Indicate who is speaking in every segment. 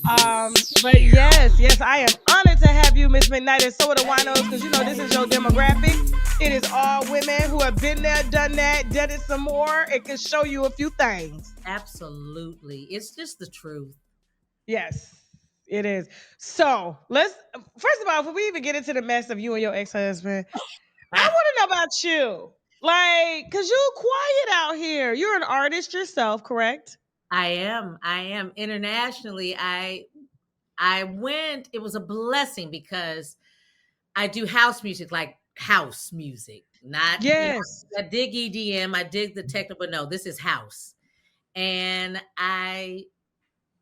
Speaker 1: But yes, I am honored to have you, Miss McKnight, and so are the winos, because this is your demographic. It is all women who have been there, done that, done it some more. It can show you a few things.
Speaker 2: Absolutely. It's just the truth.
Speaker 1: Yes, it is. So let's first of all, before we even get into the mess of you and your ex-husband, I want to know about you. Like, cause you quiet out here. You're an artist yourself, correct?
Speaker 2: I am internationally. I went, it was a blessing because I do house music, like house music. Not,
Speaker 1: Yes.
Speaker 2: I dig EDM, I dig the techno, but no, this is house. And I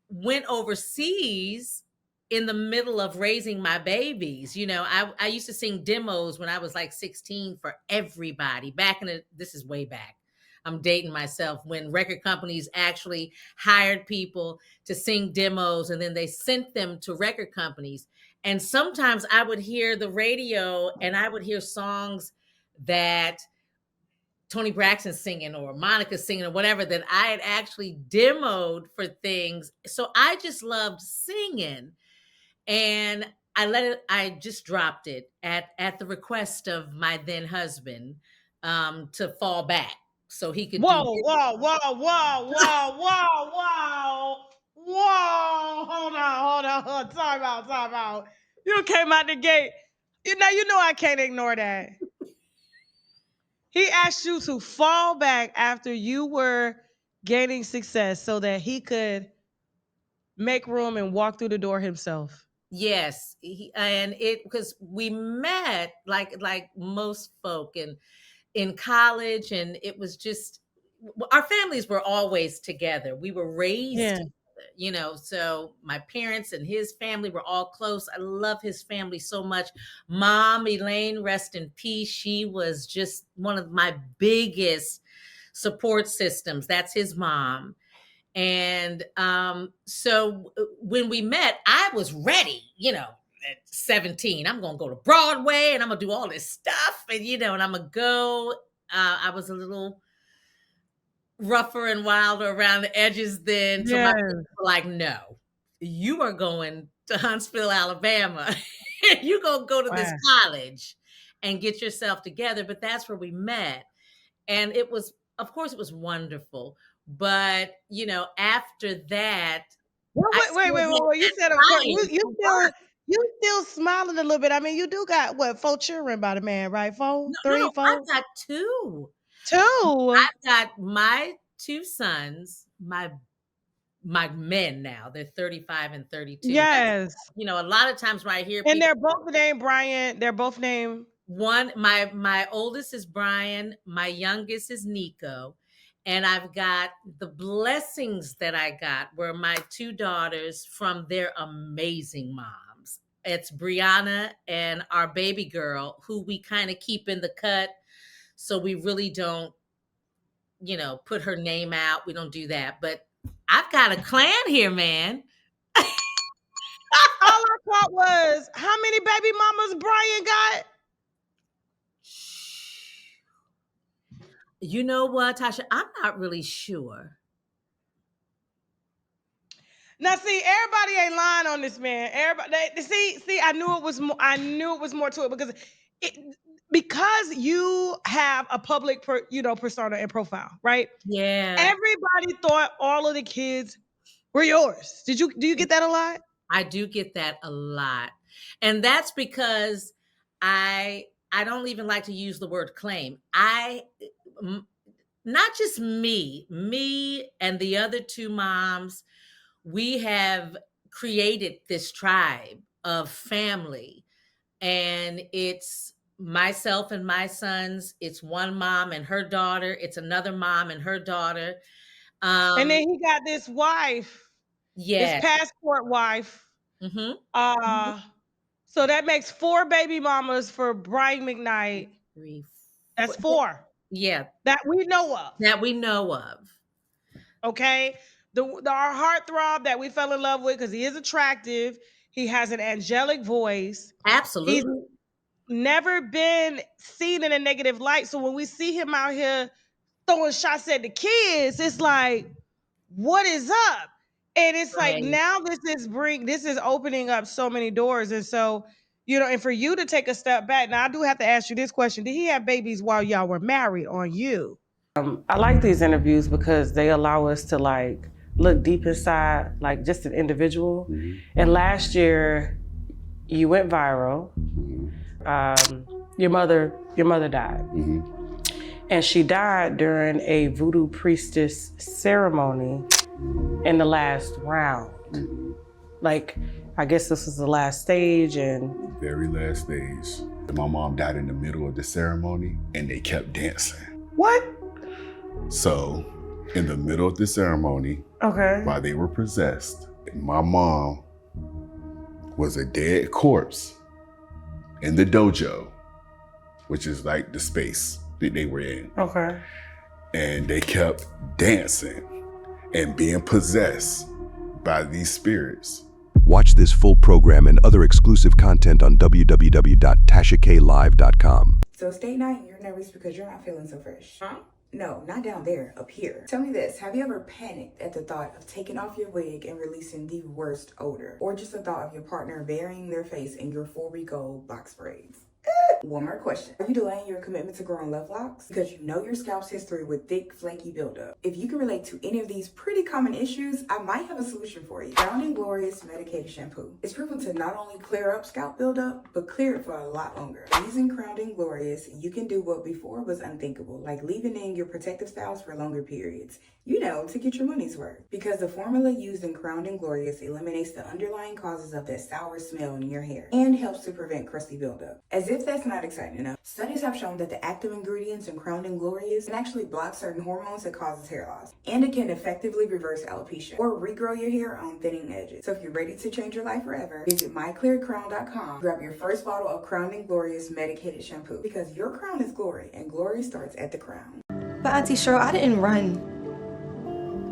Speaker 2: went overseas in the middle of raising my babies. I used to sing demos when I was like 16 for everybody. This is way back. I'm dating myself when record companies actually hired people to sing demos and then they sent them to record companies. And sometimes I would hear the radio and I would hear songs that Tony Braxton singing or Monica singing or whatever that I had actually demoed for things. So I just loved singing, and I just dropped it at the request of my then husband, to fall back so he could do
Speaker 1: Whoa, whoa, whoa, whoa, whoa, whoa, whoa, whoa. Hold on. Time out. You came out the gate. You know I can't ignore that. He asked you to fall back after you were gaining success so that he could make room and walk through the door himself.
Speaker 2: Yes, and it because we met like most folk in college, and it was just our families were always together. We were raised
Speaker 1: Yeah.
Speaker 2: together, so my parents and his family were all close. I love his family so much. Mom Elaine, rest in peace. She was just one of my biggest support systems. That's his mom. And so when we met, I was ready, at 17. I'm going to go to Broadway and I'm going to do all this stuff. And I'm going to go. I was a little rougher and wilder around the edges then. So my
Speaker 1: Yes.
Speaker 2: parents were like, no, you are going to Huntsville, Alabama. You're going to go to this
Speaker 1: Wow.
Speaker 2: college and get yourself together. But that's where we met. And it was, of course, it was wonderful. But, after that, I still
Speaker 1: Wait. You
Speaker 2: had
Speaker 1: said of
Speaker 2: that
Speaker 1: course
Speaker 2: time
Speaker 1: you
Speaker 2: to
Speaker 1: still
Speaker 2: work.
Speaker 1: you still smiling a little bit. I mean, you do got what, four children by the man, right? Four,
Speaker 2: No, no,
Speaker 1: three,
Speaker 2: no. I've
Speaker 1: four,
Speaker 2: got two.
Speaker 1: two.
Speaker 2: I've got my two sons, my men now. They're 35 and 32. That's,
Speaker 1: Yes.
Speaker 2: a lot of times when I hear
Speaker 1: And
Speaker 2: people,
Speaker 1: they're both named Brian. They're both named.
Speaker 2: my oldest is Brian, my youngest is Nico. And I've got the blessings that I got were my two daughters from their amazing moms. It's Brianna and our baby girl, who we kind of keep in the cut. So we really don't, put her name out. We don't do that. But I've got a clan here, man.
Speaker 1: All I thought was, how many baby mamas Brian got?
Speaker 2: You know what, Tasha? I'm not really sure.
Speaker 1: Now, see, everybody ain't lying on this man. Everybody, see, I knew it was more. I knew it was more to it it, because you have a public, persona and profile, right?
Speaker 2: Yeah,
Speaker 1: Everybody thought all of the kids were yours. Do you get that a lot?
Speaker 2: I do get that a lot. And that's because I don't even like to use the word claim. M- Not just me and the other two moms, we have created this tribe of family, and it's myself and my sons. It's one mom and her daughter. It's another mom and her daughter.
Speaker 1: And
Speaker 2: Um,
Speaker 1: then he got this wife, this
Speaker 2: yeah.
Speaker 1: passport wife.
Speaker 2: Hmm.
Speaker 1: Uh, so that makes four baby mamas for Brian McKnight.
Speaker 2: Three,
Speaker 1: That's
Speaker 2: four,
Speaker 1: four
Speaker 2: yeah,
Speaker 1: that we know of.
Speaker 2: that we know of.
Speaker 1: Okay. Our heartthrob that we fell in love with because he is attractive. He has an angelic voice. He's
Speaker 2: Absolutely.
Speaker 1: never been seen in a negative light. So when we see him out here throwing shots at the kids, it's like, what is up? And it's like
Speaker 2: Right.
Speaker 1: now this is opening up so many doors. And so, and for you to take a step back, now I do have to ask you this question. Did he have babies while y'all were married on you?
Speaker 3: I like these interviews because they allow us to like look deep inside, like just an individual. And last year, you went viral. Your mother died, and she died during a voodoo priestess ceremony in the last round. Like, I guess this was the last stage, and
Speaker 4: very last stage. My mom died in the middle of the ceremony, and they kept dancing.
Speaker 3: what?
Speaker 4: So, in the middle of the ceremony,
Speaker 3: Okay.
Speaker 4: while they were possessed, my mom was a dead corpse in the dojo, which is like the space that they were in.
Speaker 3: Okay.
Speaker 4: And they kept dancing and being possessed by these spirits.
Speaker 5: Watch this full program and other exclusive content on www.tashaklive.com.
Speaker 6: So stay night, you're nervous because you're not feeling so fresh. Huh? No, not down there, up here. Tell me this, have you ever panicked at the thought of taking off your wig and releasing the worst odor? Or just the thought of your partner burying their face in your 4-week old box braids? One more question. Are you delaying your commitment to growing love locks? Because you know your scalp's history with thick, flaky buildup. If you can relate to any of these pretty common issues, I might have a solution for you. Grounding Glorious Medicated Shampoo. It's proven to not only clear up scalp buildup, but clear it for a lot longer. Using Grounding Glorious, you can do what before was unthinkable, like leaving in your protective styles for longer periods. To get your money's worth. Because the formula used in Grounding Glorious eliminates the underlying causes of that sour smell in your hair and helps to prevent crusty buildup. As if that's not exciting enough, studies have shown that the active ingredients in Grounding Glorious can actually block certain hormones that causes hair loss. And it can effectively reverse alopecia or regrow your hair on thinning edges. So if you're ready to change your life forever, visit myclearcrown.com. Grab your first bottle of Grounding Glorious Medicated Shampoo because your crown is glory and glory starts at the crown.
Speaker 7: But Auntie Cheryl, I didn't run.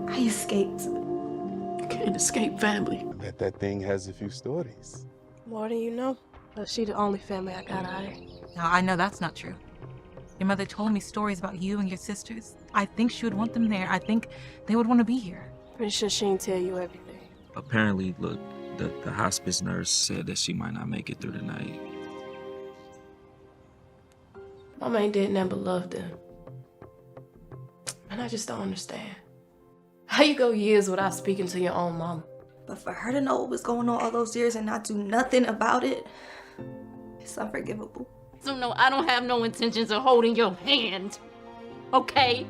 Speaker 7: I escaped.
Speaker 8: You can't escape family.
Speaker 9: I bet that thing has a few stories.
Speaker 8: More than you know. But she the only family I got out of here.
Speaker 10: Now, I know that's not true. Your mother told me stories about you and your sisters. I think she would want them there. I think they would want to be here.
Speaker 8: Pretty sure she didn't tell you everything.
Speaker 11: Apparently, look, the hospice nurse said that she might not make it through the night.
Speaker 8: Mama ain't did nothing but love them. And I just don't understand. How you go years without speaking to your own mama?
Speaker 7: But for her to know what was going on all those years and not do nothing about it, it's unforgivable.
Speaker 12: So no, I don't have no intentions of holding your hand, okay?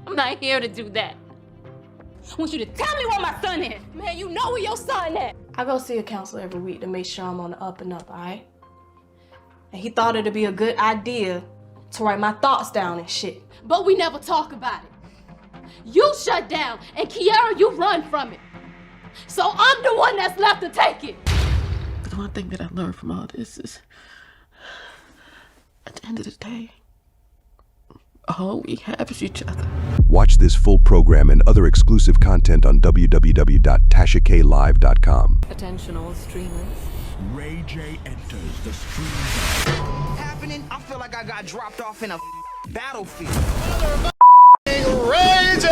Speaker 12: I'm not here to do that. I want you to tell me where my son is. Man, you know where your son is.
Speaker 8: I go see a counselor every week to make sure I'm on the up and up, all right? And he thought it'd be a good idea to write my thoughts down and shit.
Speaker 12: But we never talk about it. You shut down, and Kiara, you run from it. So I'm the one that's left to take it.
Speaker 8: The one thing that I learned from all this is, at the end of the day, all we have is each other.
Speaker 5: Watch this full program and other exclusive content on www.tashaklive.com.
Speaker 10: Attentional streamers.
Speaker 13: Ray J enters the stream.
Speaker 14: Happening? I feel like I got dropped off in a battlefield.
Speaker 13: Ray J!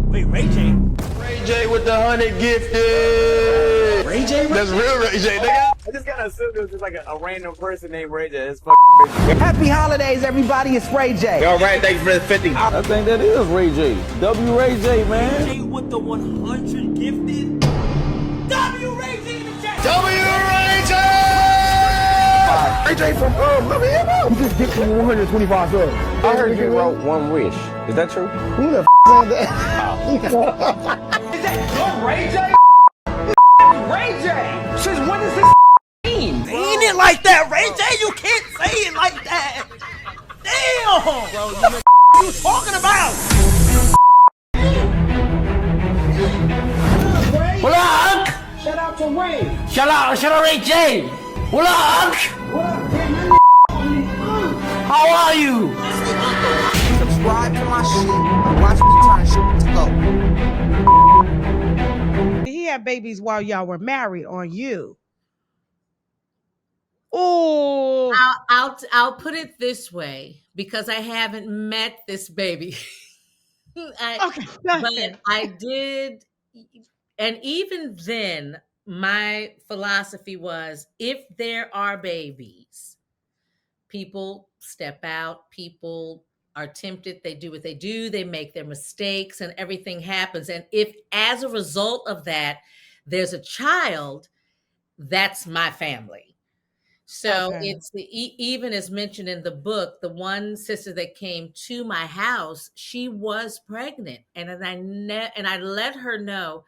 Speaker 14: Wait, Ray J?
Speaker 13: Ray J with the 100 gifted.
Speaker 14: Ray J?
Speaker 13: That's real Ray J, nigga.
Speaker 15: I just gotta assume it was just like a random person named Ray J. It's fucking crazy.
Speaker 14: Happy holidays, everybody. It's Ray J.
Speaker 15: Yo, Ray, thanks for the 50.
Speaker 16: I think that is Ray J. W Ray J, man.
Speaker 14: Ray J with the 100 gifted. W Ray J in the chat.
Speaker 13: W Ray J!
Speaker 16: Ray J from
Speaker 15: You just get from 125 subs.
Speaker 16: I heard you wrote one wish. Is that true?
Speaker 15: Who the f*** is that?
Speaker 14: Is that your Ray J? Ray J! Since when is this mean? Ain't it like that, Ray J? You can't say it like that. Damn! Bro, what the you talking about?
Speaker 13: What up?
Speaker 14: Shout out to Ray.
Speaker 13: Shout out Ray J. What up?
Speaker 14: What up, man?
Speaker 13: How are you?
Speaker 14: Subscribe to my shit and watch me turn shit to go.
Speaker 1: He had babies while y'all were married on you. Oh,
Speaker 2: I'll put it this way, because I haven't met this baby. But I did, and even then, my philosophy was if there are babies, people step out, people are tempted, they do what they do, they make their mistakes, and everything happens. And if as a result of that, there's a child, that's my family. So it's even as mentioned in the book, the one sister that came to my house, she was pregnant, and I let her know,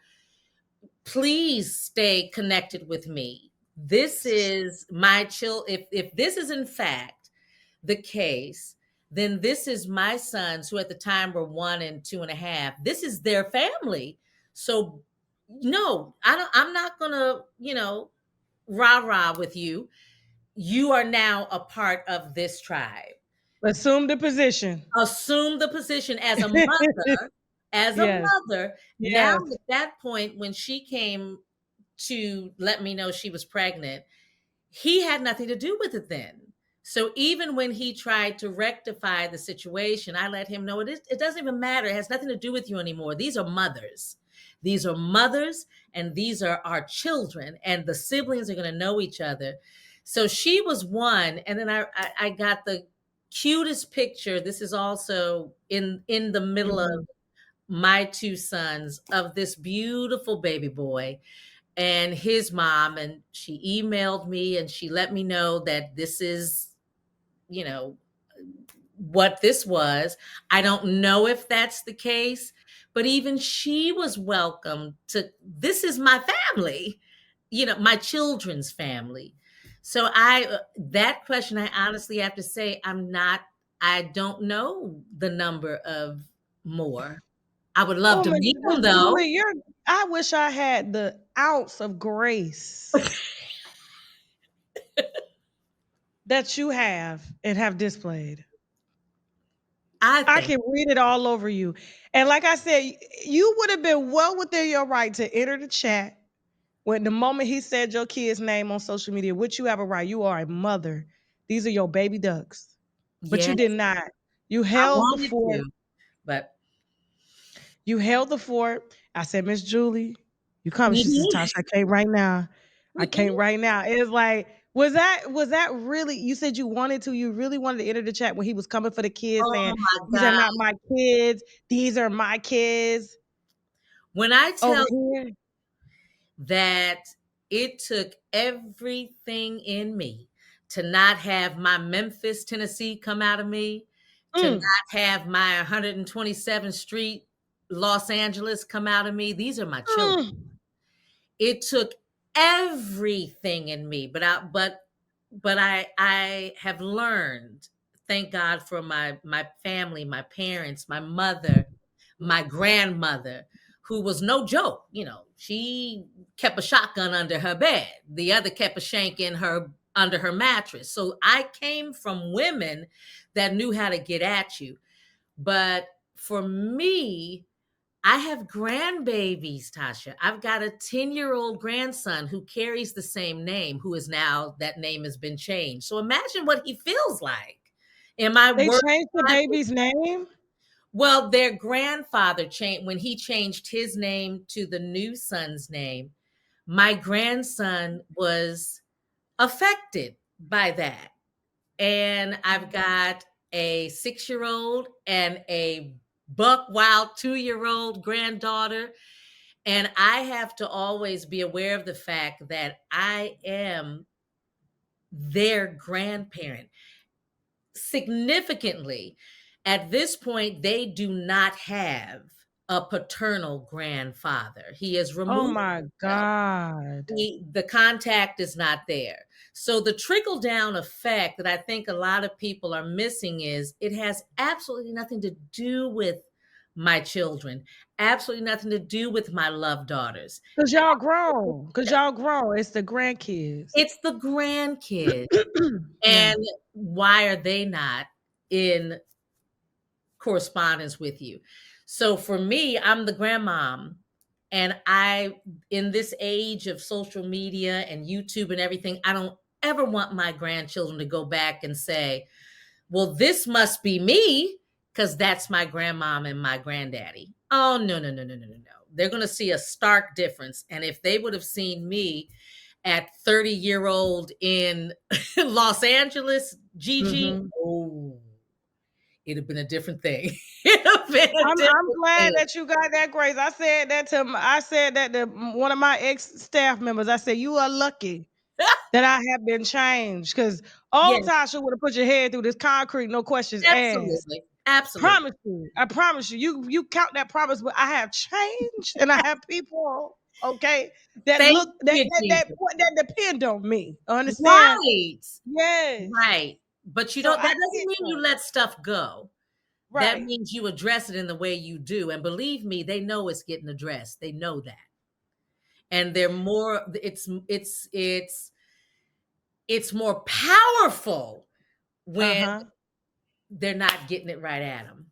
Speaker 2: please stay connected with me. This is my if this is in fact the case, then this is my sons, who at the time were 1 and 2.5. This is their family. So no, I'm not gonna, rah-rah with you. You are now a part of this tribe.
Speaker 1: Assume the position.
Speaker 2: Assume the position as a mother. Now
Speaker 1: Yes.
Speaker 2: at that point, when she came to let me know she was pregnant, he had nothing to do with it then. So even when he tried to rectify the situation, I let him know it doesn't even matter. It has nothing to do with you anymore. These are mothers. These are mothers, and these are our children, and the siblings are going to know each other. So she was one, and then I got the cutest picture. This is also in the middle of my 2 sons, of this beautiful baby boy and his mom, and she emailed me and she let me know that this is, what this was. I don't know if that's the case, but even she was welcome to, this is my family, my children's family. So that question, I honestly have to say, I don't know the number of more. I would love to meet them though.
Speaker 1: Julie, I wish I had the ounce of grace that you have and have displayed. I can read it all over you. And like I said, you would have been well within your right to enter the chat when the moment he said your kid's name on social media, which you have a right. You are a mother. These are your baby ducks. But you did not. You held the fort.
Speaker 2: But
Speaker 1: you held the fort. I said, Miss Julie, you come. She says, Tasha, I can't right now. I can't right now. It's like, was that really, you said you really wanted to enter the chat when he was coming for the kids, saying, these are not my kids. These are my kids.
Speaker 2: When I tell you that it took everything in me to not have my Memphis, Tennessee come out of me, to not have my 127th Street, Los Angeles come out of me. These are my children. It took everything in me, but I have learned, thank God for my family, my parents, my mother, my grandmother, who was no joke. She kept a shotgun under her bed. The other kept a shank under her mattress. So I came from women that knew how to get at you. But for me, I have grandbabies, Tasha. I've got a 10-year-old grandson who carries the same name, who is now, that name has been changed. So imagine what he feels like.
Speaker 1: They changed the baby's name?
Speaker 2: Well, their grandfather changed, when he changed his name to the new son's name, my grandson was affected by that. And I've got a 6-year-old and a buck wild 2-year-old granddaughter. And I have to always be aware of the fact that I am their grandparent. Significantly, at this point, they do not have a paternal grandfather. He is removed.
Speaker 1: Oh my God.
Speaker 2: The contact is not there. So the trickle down effect that I think a lot of people are missing is it has absolutely nothing to do with my children, absolutely nothing to do with my love daughters.
Speaker 1: Because y'all grown. It's the grandkids.
Speaker 2: It's the grandkids. And why are they not in correspondence with you? So for me, I'm the grandmom. And in this age of social media and YouTube and everything, I don't ever want my grandchildren to go back and say, well, this must be me because that's my grandmom and my granddaddy. Oh, no. They're going to see a stark difference. And if they would have seen me at 30-year-old in Los Angeles, Gigi, oh, it'd have been a different thing.
Speaker 1: I'm glad that you got that grace. I said that to one of my ex-staff members. I said, you are lucky that I have been changed, because old Tasha would have put your head through this concrete, no questions asked.
Speaker 2: Absolutely.
Speaker 1: I promise you. You count that promise, but I have changed, and I have people, okay, that that depend on me. Understand?
Speaker 2: Right.
Speaker 1: Yes.
Speaker 2: Right. But you
Speaker 1: So
Speaker 2: don't, that
Speaker 1: I
Speaker 2: doesn't mean you let stuff go. That
Speaker 1: Right.
Speaker 2: means you address it in the way you do. And believe me, they know it's getting addressed. They know that. And they're more, it's more powerful when they're not getting it right at them.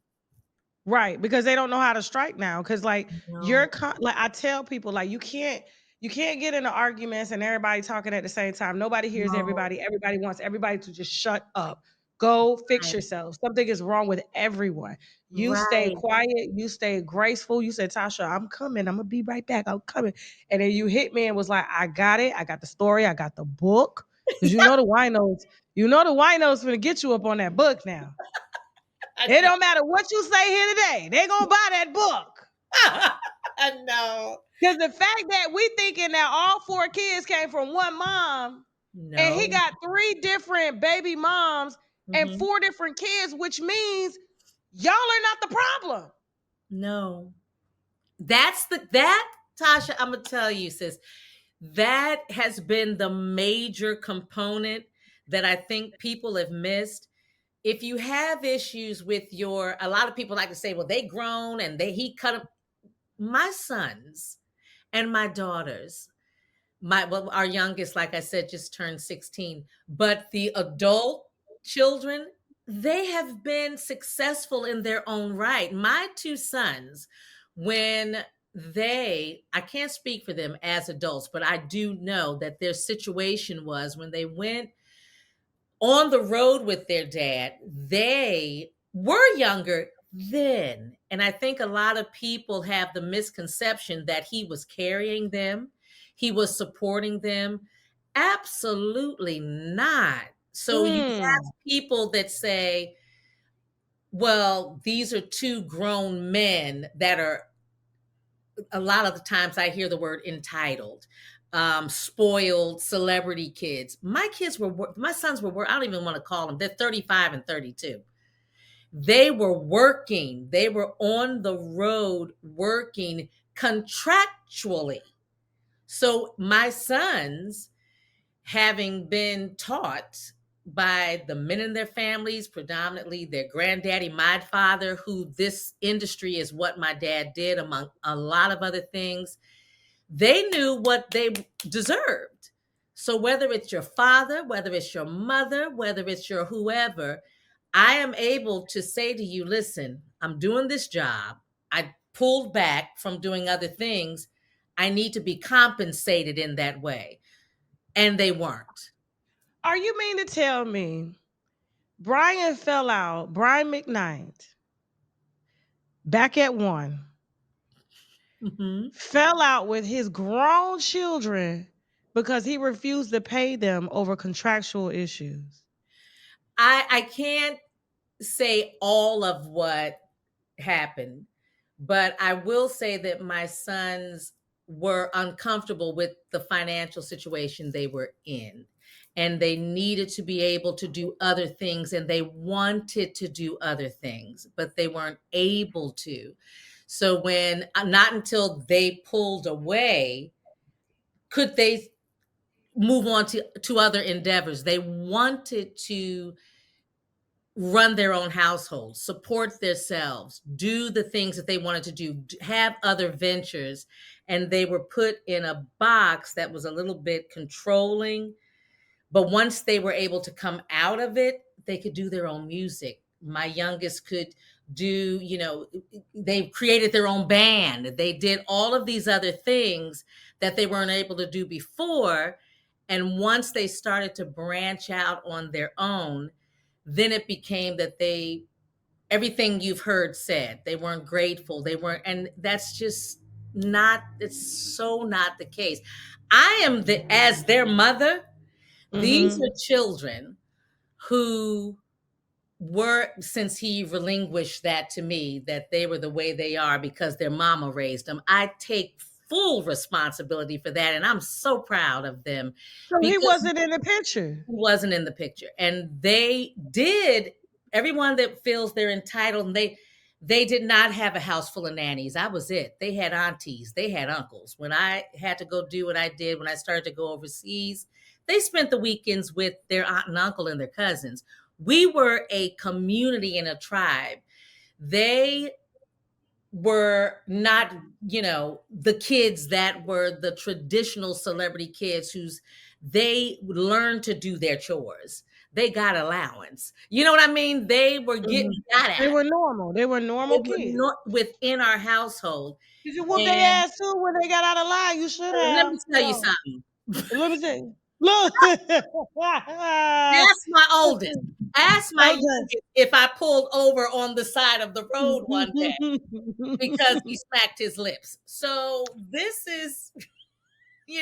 Speaker 1: Right, because they don't know how to strike now. Because like like I tell people, like you can't get into arguments and everybody talking at the same time. Nobody hears everybody. Everybody wants everybody to just shut up. Go fix yourself. Something is wrong with everyone. You stay quiet. You stay graceful. You said, Tasha, I'm coming. I'm gonna be right back. I'm coming. And then you hit me and was like, I got it. I got the story. I got the book. Because you know the winos gonna get you up on that book now. It don't matter what you say here today. They're going to buy that book.
Speaker 2: I know.
Speaker 1: Because the fact that we thinking that all 4 kids came from one mom, and he got 3 different baby moms and 4 different kids, which means y'all are not the problem.
Speaker 2: No. That, Tasha, I'm going to tell you, sis, that has been the major component that I think people have missed. If you have issues with a lot of people like to say, well, they grown and he cut up. My sons and my daughters, our youngest, like I said, just turned 16, but the adult children, they have been successful in their own right. My 2 sons, when I can't speak for them as adults, but I do know that their situation was when they went on the road with their dad, they were younger then. And I think a lot of people have the misconception that he was carrying them, he was supporting them. Absolutely not. So you have people that say, well, these are 2 grown men that are, a lot of the times I hear the word entitled. Spoiled celebrity kids. My sons were, I don't even want to call them, they're 35 and 32. They were working. They were on the road working contractually. So my sons, having been taught by the men in their families, predominantly their granddaddy, my father, who this industry is what my dad did, among a lot of other things, they knew what they deserved. So whether it's your father, whether it's your mother, whether it's your whoever, I am able to say to you, listen, I'm doing this job. I pulled back from doing other things. I need to be compensated in that way. And they weren't.
Speaker 1: Are you mean to tell me Brian McKnight, back at 1, fell out with his grown children because he refused to pay them over contractual issues?
Speaker 2: I can't say all of what happened, but I will say that my sons were uncomfortable with the financial situation they were in, and they needed to be able to do other things, and they wanted to do other things, but they weren't able to. So not until they pulled away could they move on to other endeavors. They wanted to run their own households, support themselves, do the things that they wanted to do, have other ventures. And they were put in a box that was a little bit controlling. But once they were able to come out of it, they could do their own music. My youngest could do, they created their own band. They did all of these other things that they weren't able to do before. And once they started to branch out on their own, then it became that they everything you've heard said. They weren't grateful. They weren't, and that's just not, it's so not the case. I am as their mother, these are children who were, since he relinquished that to me, that they were the way they are because their mama raised them. I take full responsibility for that, and I'm so proud of them.
Speaker 1: So he wasn't in the picture.
Speaker 2: He wasn't in the picture, and they did. Everyone that feels they're entitled, and they did not have a house full of nannies. I was it. They had aunties, they had uncles. When I had to go do what I did, when I started to go overseas, they spent the weekends with their aunt and uncle and their cousins. We were a community and a tribe. They were not, the kids that were the traditional celebrity kids they learned to do their chores. They got allowance. You know what I mean? They were getting got at.
Speaker 1: They were normal. They were normal kids.
Speaker 2: Within our household.
Speaker 1: Did you whoop their ass too when they got out of line? You should have.
Speaker 2: Let me tell you something.
Speaker 1: Let me tell you. Look.
Speaker 2: Ask my oldest. Ask my youngest if I pulled over on the side of the road one day because he smacked his lips. So this is,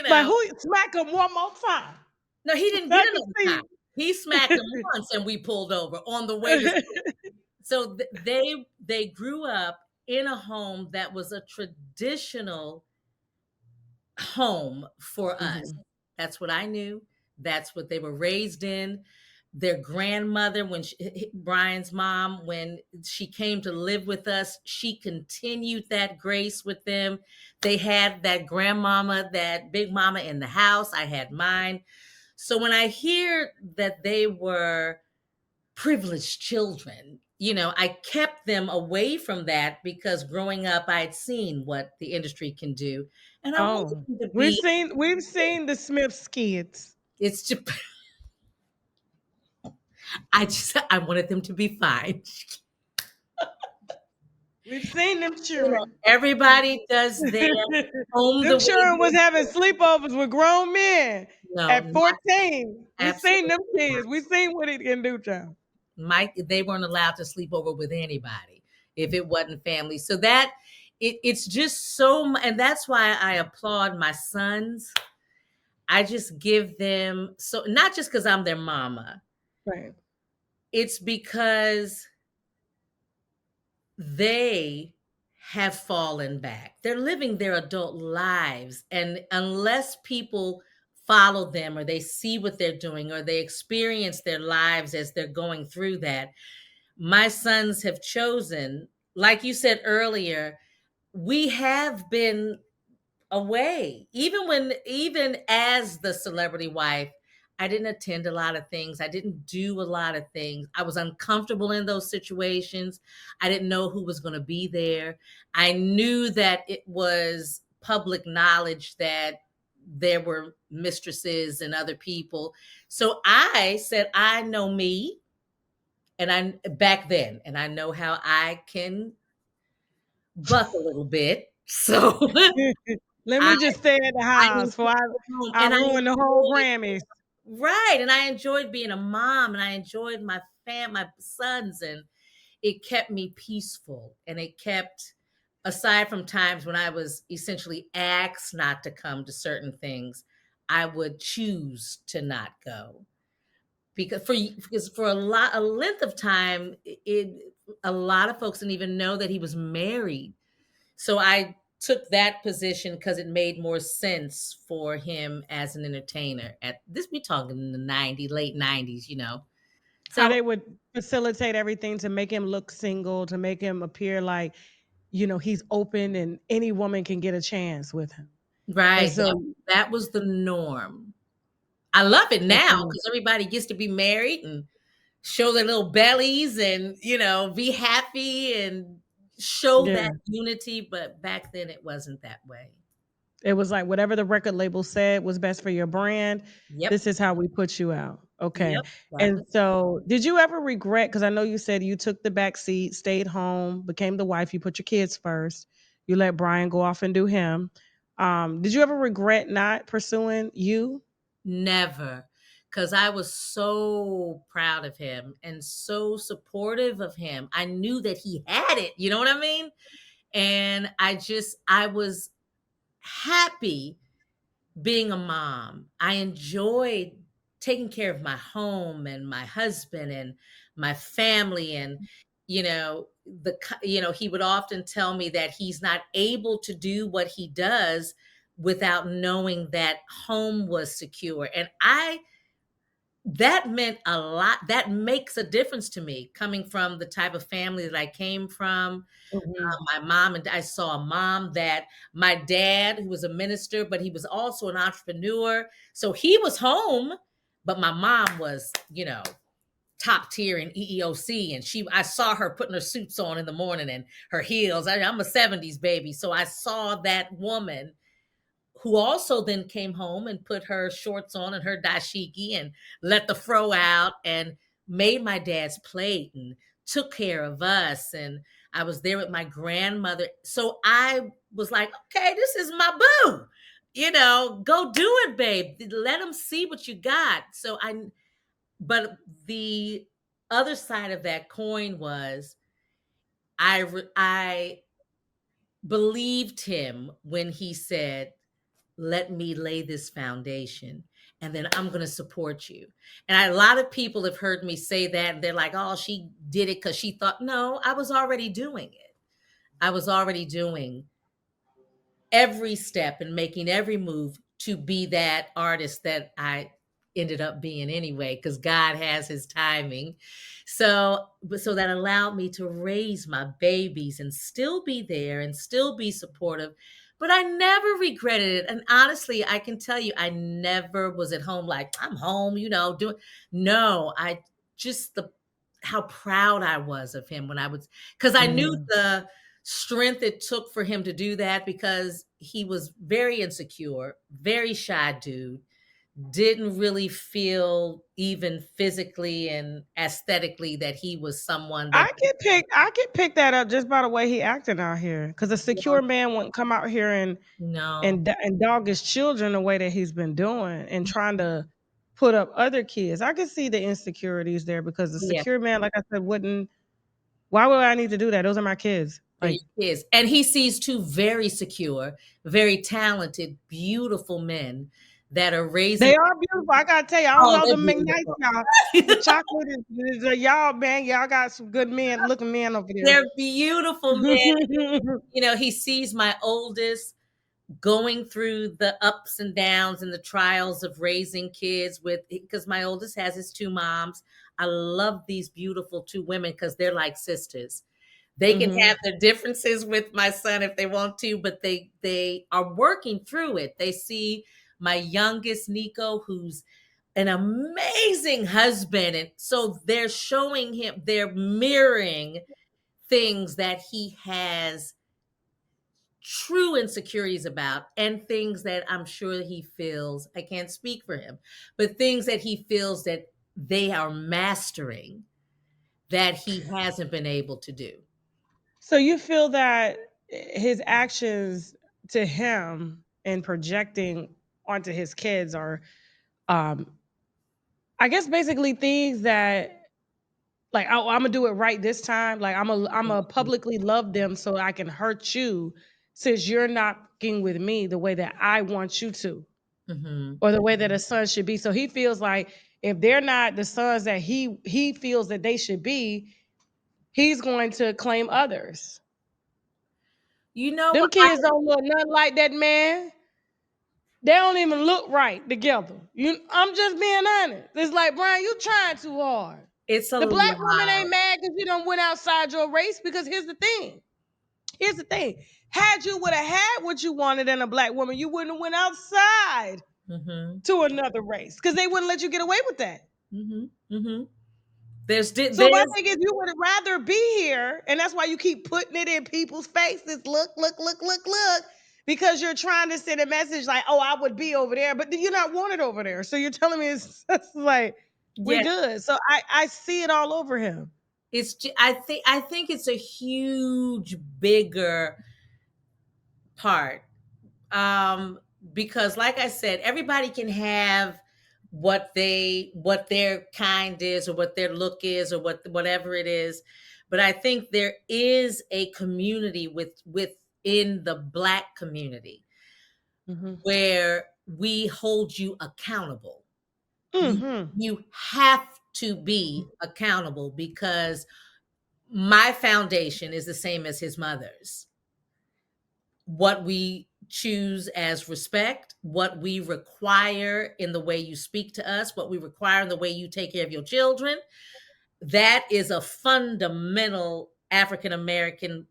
Speaker 1: But who smack him one more time?
Speaker 2: No, he didn't get another time. He smacked him once and we pulled over on the way to school. So they grew up in a home that was a traditional home for us. That's what I knew. That's what they were raised in. Their grandmother, Brian's mom, when she came to live with us, she continued that grace with them. They had that grandmama, that big mama in the house. I had mine. So when I hear that they were privileged children, I kept them away from that because growing up, I'd seen what the industry can do. And I wanted them to be,
Speaker 1: we've seen the Smiths kids.
Speaker 2: It's just, I wanted them to be fine.
Speaker 1: We've seen them children.
Speaker 2: Everybody does their home.
Speaker 1: Them children was having sleepovers with grown men at 14. We've seen them kids. We've seen what it can do, child.
Speaker 2: They weren't allowed to sleep over with anybody if it wasn't family. So that it's just so, and that's why I applaud my sons. I just give them, so not just because I'm their mama.
Speaker 1: Right.
Speaker 2: It's because they have fallen back. They're living their adult lives. And unless people follow them or they see what they're doing or they experience their lives as they're going through that, my sons have chosen, like you said earlier, we have been away. Even as the celebrity wife, I didn't attend a lot of things. I didn't do a lot of things. I was uncomfortable in those situations. I didn't know who was going to be there. I knew that it was public knowledge that there were mistresses and other people. So I said, I know me, and back then, and I know how I can buck a little bit. So
Speaker 1: let me just stay at the house before I ruin the whole Grammys.
Speaker 2: Right. And I enjoyed being a mom, and I enjoyed my sons, and it kept me peaceful. And it kept, aside from times when I was essentially asked not to come to certain things, I would choose to not go. Because for a length of time, a lot of folks didn't even know that he was married. So I took that position because it made more sense for him as an entertainer. At this, we talking in the late 90s,
Speaker 1: So how they would facilitate everything to make him look single, to make him appear like, he's open and any woman can get a chance with him.
Speaker 2: Right. So that was the norm. I love it now because everybody gets to be married and show their little bellies and, be happy and show that unity. But back then it wasn't that way.
Speaker 1: It was like whatever the record label said was best for your brand.
Speaker 2: Yep.
Speaker 1: This is how we put you out. Okay.
Speaker 2: Yep.
Speaker 1: And so did you ever regret, because I know you said you took the back seat, stayed home, became the wife, you put your kids first, you let Brian go off and do him. Did you ever regret not pursuing you?
Speaker 2: Never. because I was so proud of him and so supportive of him. I knew that he had it, you know what I mean? And I was happy being a mom. I enjoyed taking care of my home and my husband and my family. And, he would often tell me that he's not able to do what he does without knowing that home was secure. And that meant a lot. That makes a difference to me, coming from the type of family that I came from. My mom, and I saw a mom that my dad, who was a minister, but he was also an entrepreneur. So he was home, but my mom was, top tier in EEOC. And I saw her putting her suits on in the morning and her heels. I'm a 70s baby. So I saw that woman who also then came home and put her shorts on and her dashiki and let the fro out and made my dad's plate and took care of us. And I was there with my grandmother. So I was like, okay, this is my boo. Go do it, babe. Let them see what you got. But the other side of that coin was I believed him when he said, let me lay this foundation and then I'm going to support you. And a lot of people have heard me say that and they're like, oh, she did it because she thought, no, I was already doing it. I was already doing every step and making every move to be that artist that I ended up being anyway, because God has his timing. So that allowed me to raise my babies and still be there and still be supportive. But I never regretted it. And honestly, I can tell you, I never was at home like, I'm home, doing. No, how proud I was of him because I knew the strength it took for him to do that, because he was very insecure, very shy dude, didn't really feel even physically and aesthetically that he was someone that
Speaker 3: I can pick that up just by the way he acted out here. Because a secure man wouldn't come out here and dog his children the way that he's been doing and trying to put up other kids. I can see the insecurities there because the secure man, like I said, wouldn't. Why would I need to do that? Those are my kids. Like,
Speaker 2: and he sees two very secure, very talented, beautiful men that are raising.
Speaker 3: They are beautiful. I gotta tell you, I don't know the McKnight's, y'all. The chocolate is y'all, man. Y'all got some good men, looking men over there.
Speaker 2: They're beautiful men. He sees my oldest going through the ups and downs and the trials of raising kids because my oldest has his two moms. I love these beautiful two women because they're like sisters. They can have their differences with my son if they want to, but they are working through it. They see my youngest, Nico, who's an amazing husband. And so they're showing him, they're mirroring things that he has true insecurities about, and things that I'm sure he feels, I can't speak for him, but things that he feels that they are mastering that he hasn't been able to do.
Speaker 3: So you feel that his actions to him and projecting onto his kids are, I guess, basically things that, like, oh, I'm gonna do it right this time. Like, I'm a publicly love them so I can hurt you, since you're not fucking with me the way that I want you to, or the way that a son should be. So he feels like if they're not the sons that he feels that they should be, he's going to claim others. Them kids don't look nothing like that man. They don't even look right together. I'm just being honest. It's like, Brian, you trying too hard. The black woman ain't mad because you done went outside your race, because here's the thing. Had you would have had what you wanted in a black woman, you wouldn't have went outside to another race, because they wouldn't let you get away with that. So my thing is, you would rather be here, and that's why you keep putting it in people's faces. Look, because you're trying to send a message like, oh, I would be over there, but you're not wanted over there. So you're telling me it's like, we're good. So I see it all over him.
Speaker 2: I think it's a huge, bigger part. Because like I said, everybody can have what their kind is, or what their look is, or whatever it is. But I think there is a community within the Black community where we hold you accountable. You have to be accountable, because my foundation is the same as his mother's. What we choose as respect, what we require in the way you speak to us, what we require in the way you take care of your children, that is a fundamental African American,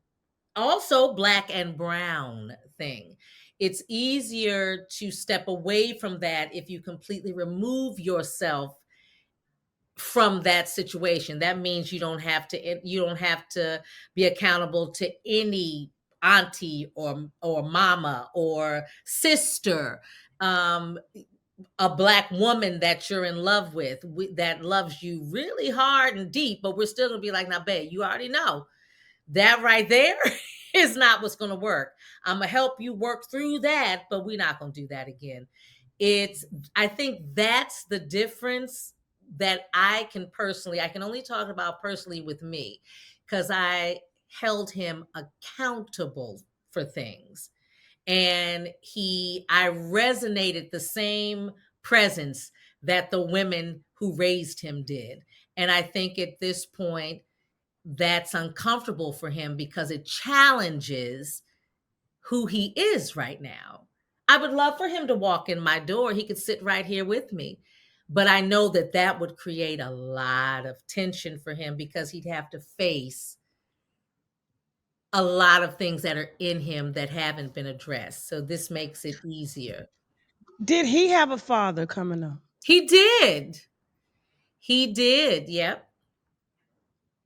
Speaker 2: also Black and brown thing. It's easier to step away from that if you completely remove yourself from that situation. That means you don't have to be accountable to any auntie or mama or sister, a Black woman that you're in love with, that loves you really hard and deep, but we're still gonna be like, now babe, you already know that right there is not what's gonna work. I'm gonna help you work through that, but we're not gonna do that again. I think that's the difference that I can only talk about personally with me, because I held him accountable for things. And I resonated the same presence that the women who raised him did. And I think at this point, that's uncomfortable for him, because it challenges who he is right now. I would love for him to walk in my door. He could sit right here with me. But I know that would create a lot of tension for him, because he'd have to face a lot of things that are in him that haven't been addressed. So this makes it easier.
Speaker 1: Did he have a father coming up?
Speaker 2: He did. Yep.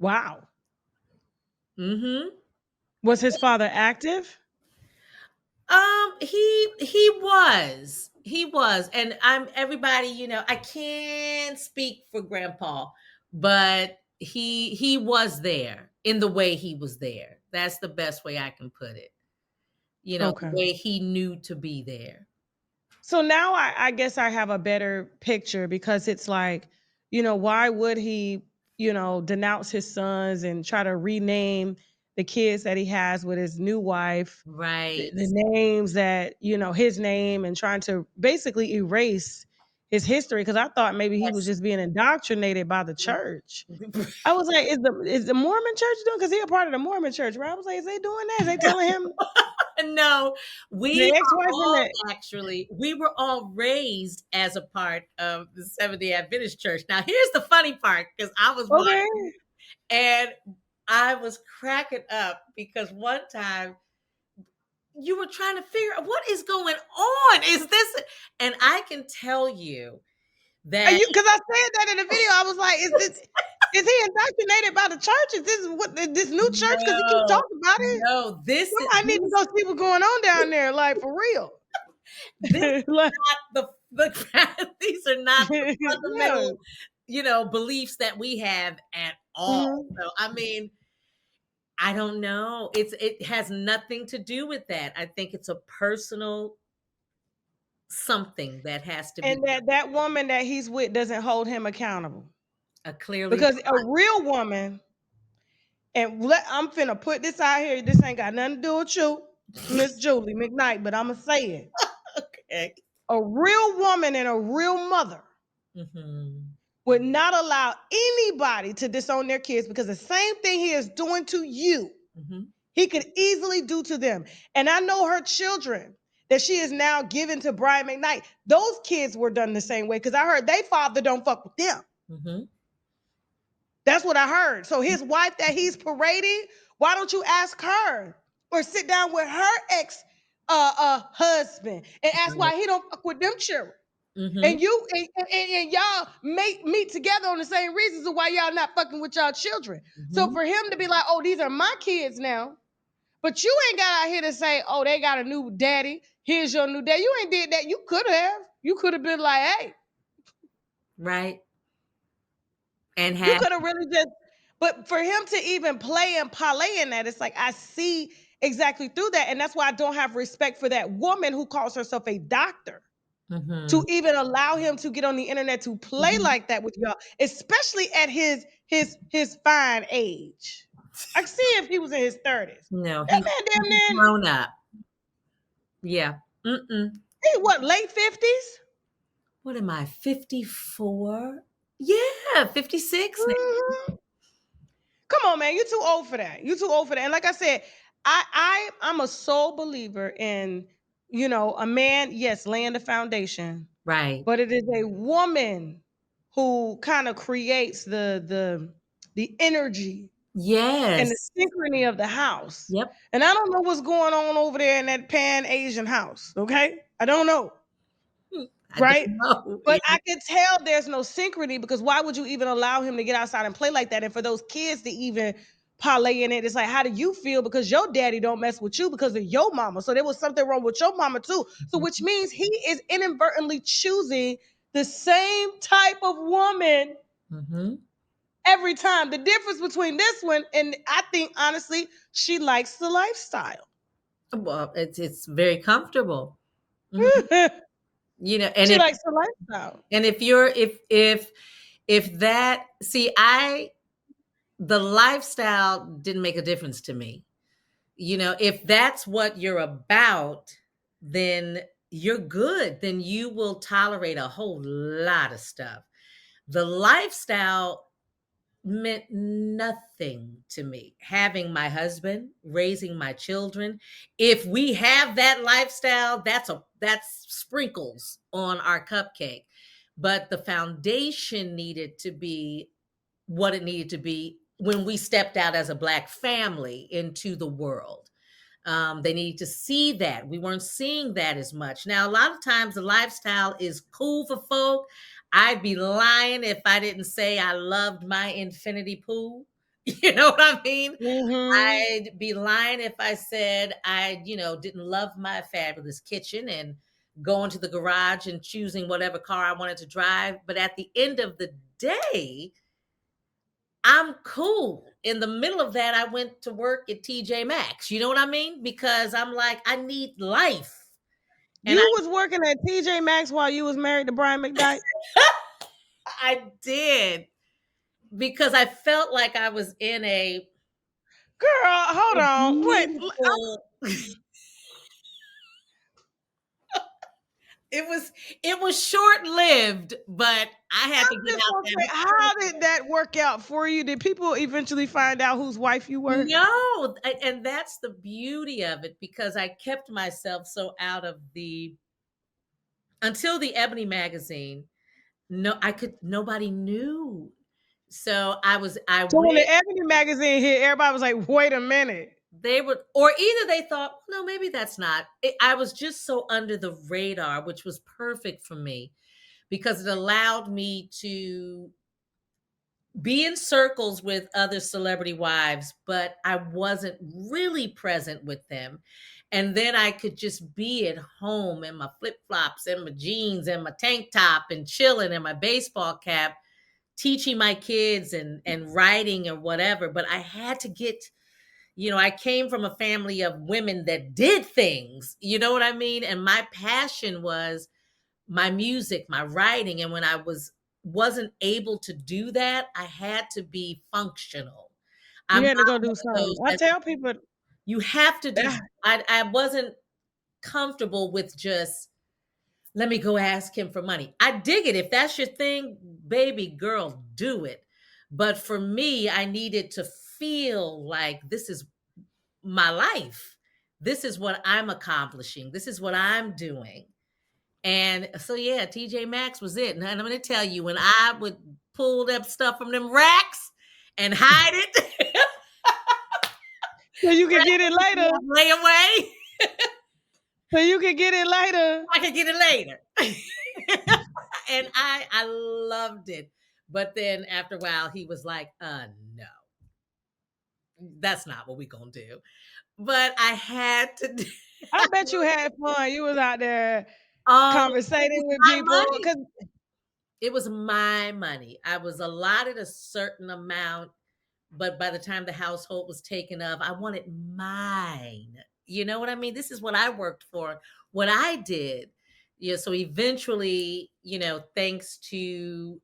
Speaker 1: Wow.
Speaker 2: Mm-hmm.
Speaker 1: Was his father active?
Speaker 2: He was. And everybody, I can't speak for Grandpa, but he was there in the way he was there. That's the best way I can put it.
Speaker 1: Okay.
Speaker 2: The way he knew to be there.
Speaker 1: So now I guess I have a better picture, because it's like, why would he, denounce his sons and try to rename the kids that he has with his new wife,
Speaker 2: right?
Speaker 1: The names that, his name, and trying to basically erase his history. Because I thought maybe he was just being indoctrinated by the church. I was like, is the Mormon church doing? Because he a part of the Mormon church, right? I was like, is they doing that? Is they telling him?
Speaker 2: No, we were all raised as a part of the Seventh-day Adventist Church. Now, here's the funny part, because I was watching, and I was cracking up, because one time you were trying to figure out what is going on. Is this? And I can tell you that,
Speaker 1: because I said that in the video. I was like, is he indoctrinated by the church? Is this new church? Because he keeps talking about it.
Speaker 2: No,
Speaker 1: I need to go see what's going on down there, like, for real.
Speaker 2: This like, not these are not the fundamental, beliefs that we have at all. So, I mean, I don't know. It has nothing to do with that. I think it's a personal something that has to be.
Speaker 1: And that woman that he's with doesn't hold him accountable.
Speaker 2: Clearly,
Speaker 1: because a real woman, and I'm finna put this out here. This ain't got nothing to do with you, Miss Julie McKnight, but I'm gonna say it.
Speaker 2: Okay.
Speaker 1: A real woman and a real mother would not allow anybody to disown their kids, because the same thing he is doing to you, he could easily do to them. And I know her children that she is now giving to Brian McKnight. Those kids were done the same way, because I heard they father don't fuck with them. That's what I heard. So his wife that he's parading, why don't you ask her or sit down with her ex husband and ask why he don't fuck with them children? And you and y'all meet together on the same reasons of why y'all not fucking with y'all children. So for him to be like, oh, these are my kids now, but you ain't got out here to say, oh, they got a new daddy. Here's your new daddy. You ain't did that. You could have. You could have been like, hey.
Speaker 2: Right. And
Speaker 1: you could have really just, but for him to even play and parlay in that, it's like, I see exactly through that. And that's why I don't have respect for that woman who calls herself a doctor. to even allow him to get on the internet to play like that with y'all, especially at his fine age. I can see if he was in his 30s.
Speaker 2: No,
Speaker 1: That man damn near
Speaker 2: grown up. Yeah.
Speaker 1: He what, late 50s?
Speaker 2: What am I, 54? Yeah, 56 now.
Speaker 1: Come on, man. You're too old for that. You're too old for that. And like I said, I'm a sole believer in, a man, yes, laying the foundation.
Speaker 2: Right.
Speaker 1: But it is a woman who kind of creates the energy.
Speaker 2: Yes.
Speaker 1: And the synchrony of the house.
Speaker 2: Yep.
Speaker 1: And I don't know what's going on over there in that Pan-Asian house. Okay. I don't know. Right? But I can tell there's no synchrony, because why would you even allow him to get outside and play like that? And for those kids to even parlay in it, it's like, how do you feel? Because your daddy don't mess with you because of your mama. So there was something wrong with your mama too. So which means he is inadvertently choosing the same type of woman every time. The difference between this one, and I think honestly, she likes the lifestyle.
Speaker 2: Well, it's very comfortable. And
Speaker 1: she likes the lifestyle.
Speaker 2: And if that, see, the lifestyle didn't make a difference to me. If that's what you're about, then you're good. Then you will tolerate a whole lot of stuff. The lifestyle meant nothing to me. Having my husband, raising my children, if we have that lifestyle, that's sprinkles on our cupcake. But the foundation needed to be what it needed to be when we stepped out as a Black family into the world. They needed to see that. We weren't seeing that as much. Now, a lot of times the lifestyle is cool for folk. I'd be lying if I didn't say I loved my infinity pool. You know what I mean? I'd be lying if I said I, didn't love my fabulous kitchen and going to the garage and choosing whatever car I wanted to drive. But at the end of the day, I'm cool. In the middle of that, I went to work at TJ Maxx. You know what I mean? Because I'm like, I need life.
Speaker 1: And you was working at TJ Maxx while you was married to Brian McKnight?
Speaker 2: I did. Because I felt like I was in a...
Speaker 1: Girl, hold on. Wait.
Speaker 2: It was short-lived, but I had to get out there.
Speaker 1: How did that work out for you? Did people eventually find out whose wife you were?
Speaker 2: No, and that's the beauty of it, because I kept myself so out of until the Ebony magazine. Nobody knew. So
Speaker 1: when the Ebony magazine hit, everybody was like, wait a minute.
Speaker 2: They would, or either they thought, no, maybe that's not. I was just so under the radar, which was perfect for me, because it allowed me to be in circles with other celebrity wives, but I wasn't really present with them. And then I could just be at home in my flip-flops and my jeans and my tank top and chilling in my baseball cap, teaching my kids and writing or whatever. But I had to get... I came from a family of women that did things, you know what I mean? And my passion was my music, my writing. And when I wasn't able to do that, I had to be functional.
Speaker 1: You had to go do something. I tell people,
Speaker 2: you have to do. I wasn't comfortable with just, let me go ask him for money. I dig it. If that's your thing, baby girl, do it. But for me, I needed to feel like this is my life. This is what I'm accomplishing. This is what I'm doing. And so, yeah, TJ Maxx was it. And I'm going to tell you, when I would pull up stuff from them racks and hide it.
Speaker 1: So you could get it later.
Speaker 2: Lay away.
Speaker 1: So you could get it later.
Speaker 2: I could get it later. And I loved it. But then after a while, he was like, no, that's not what we're going to do. But I had to do.
Speaker 1: I bet you had fun. You was out there conversating with people.
Speaker 2: It was my money. I was allotted a certain amount, but by the time the household was taken up, I wanted mine. You know what I mean? This is what I worked for, what I did. Yeah, so eventually, thanks to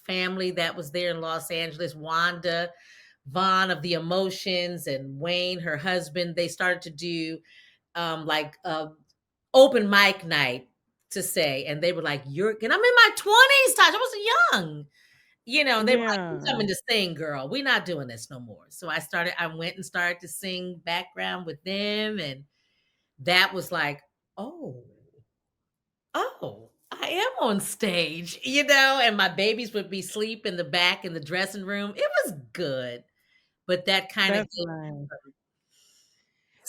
Speaker 2: family that was there in Los Angeles, Wanda Vaughn of the Emotions and Wayne, her husband, they started to do like open mic night to say, and they were like, and I'm in my 20s, Tasha, I was young. They were like,
Speaker 3: Yeah.
Speaker 2: "You coming to sing, girl. We're not doing this no more." So I went and started to sing background with them, and that was like, oh, I am on stage, and my babies would be asleep in the back in the dressing room. It was good. But that kind of
Speaker 3: That's nice.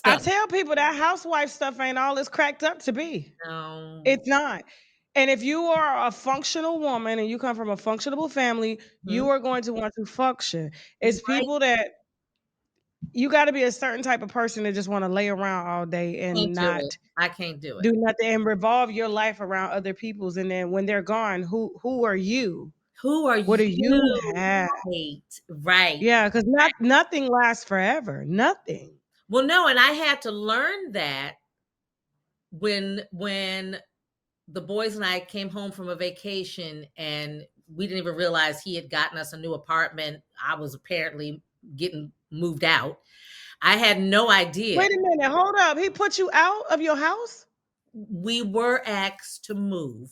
Speaker 3: I
Speaker 2: stuff.
Speaker 3: tell people that housewife stuff ain't all it's cracked up to be.
Speaker 2: No.
Speaker 3: It's not. And if you are a functional woman and you come from a functionable family, you are going to want to function. It's people that you got to be a certain type of person that just want to lay around all day and
Speaker 2: Can't do it.
Speaker 3: not
Speaker 2: I can't do it.
Speaker 3: do nothing and revolve your life around other people's. And then when they're gone, who are you?
Speaker 2: Who are
Speaker 3: What do you
Speaker 2: you?
Speaker 3: have?
Speaker 2: Right.
Speaker 3: Yeah, because nothing lasts forever. Nothing.
Speaker 2: Well, no, and I had to learn that when the boys and I came home from a vacation and we didn't even realize he had gotten us a new apartment. I was apparently getting moved out. I had no idea.
Speaker 3: Wait a minute, hold up. He put you out of your house?
Speaker 2: We were asked to move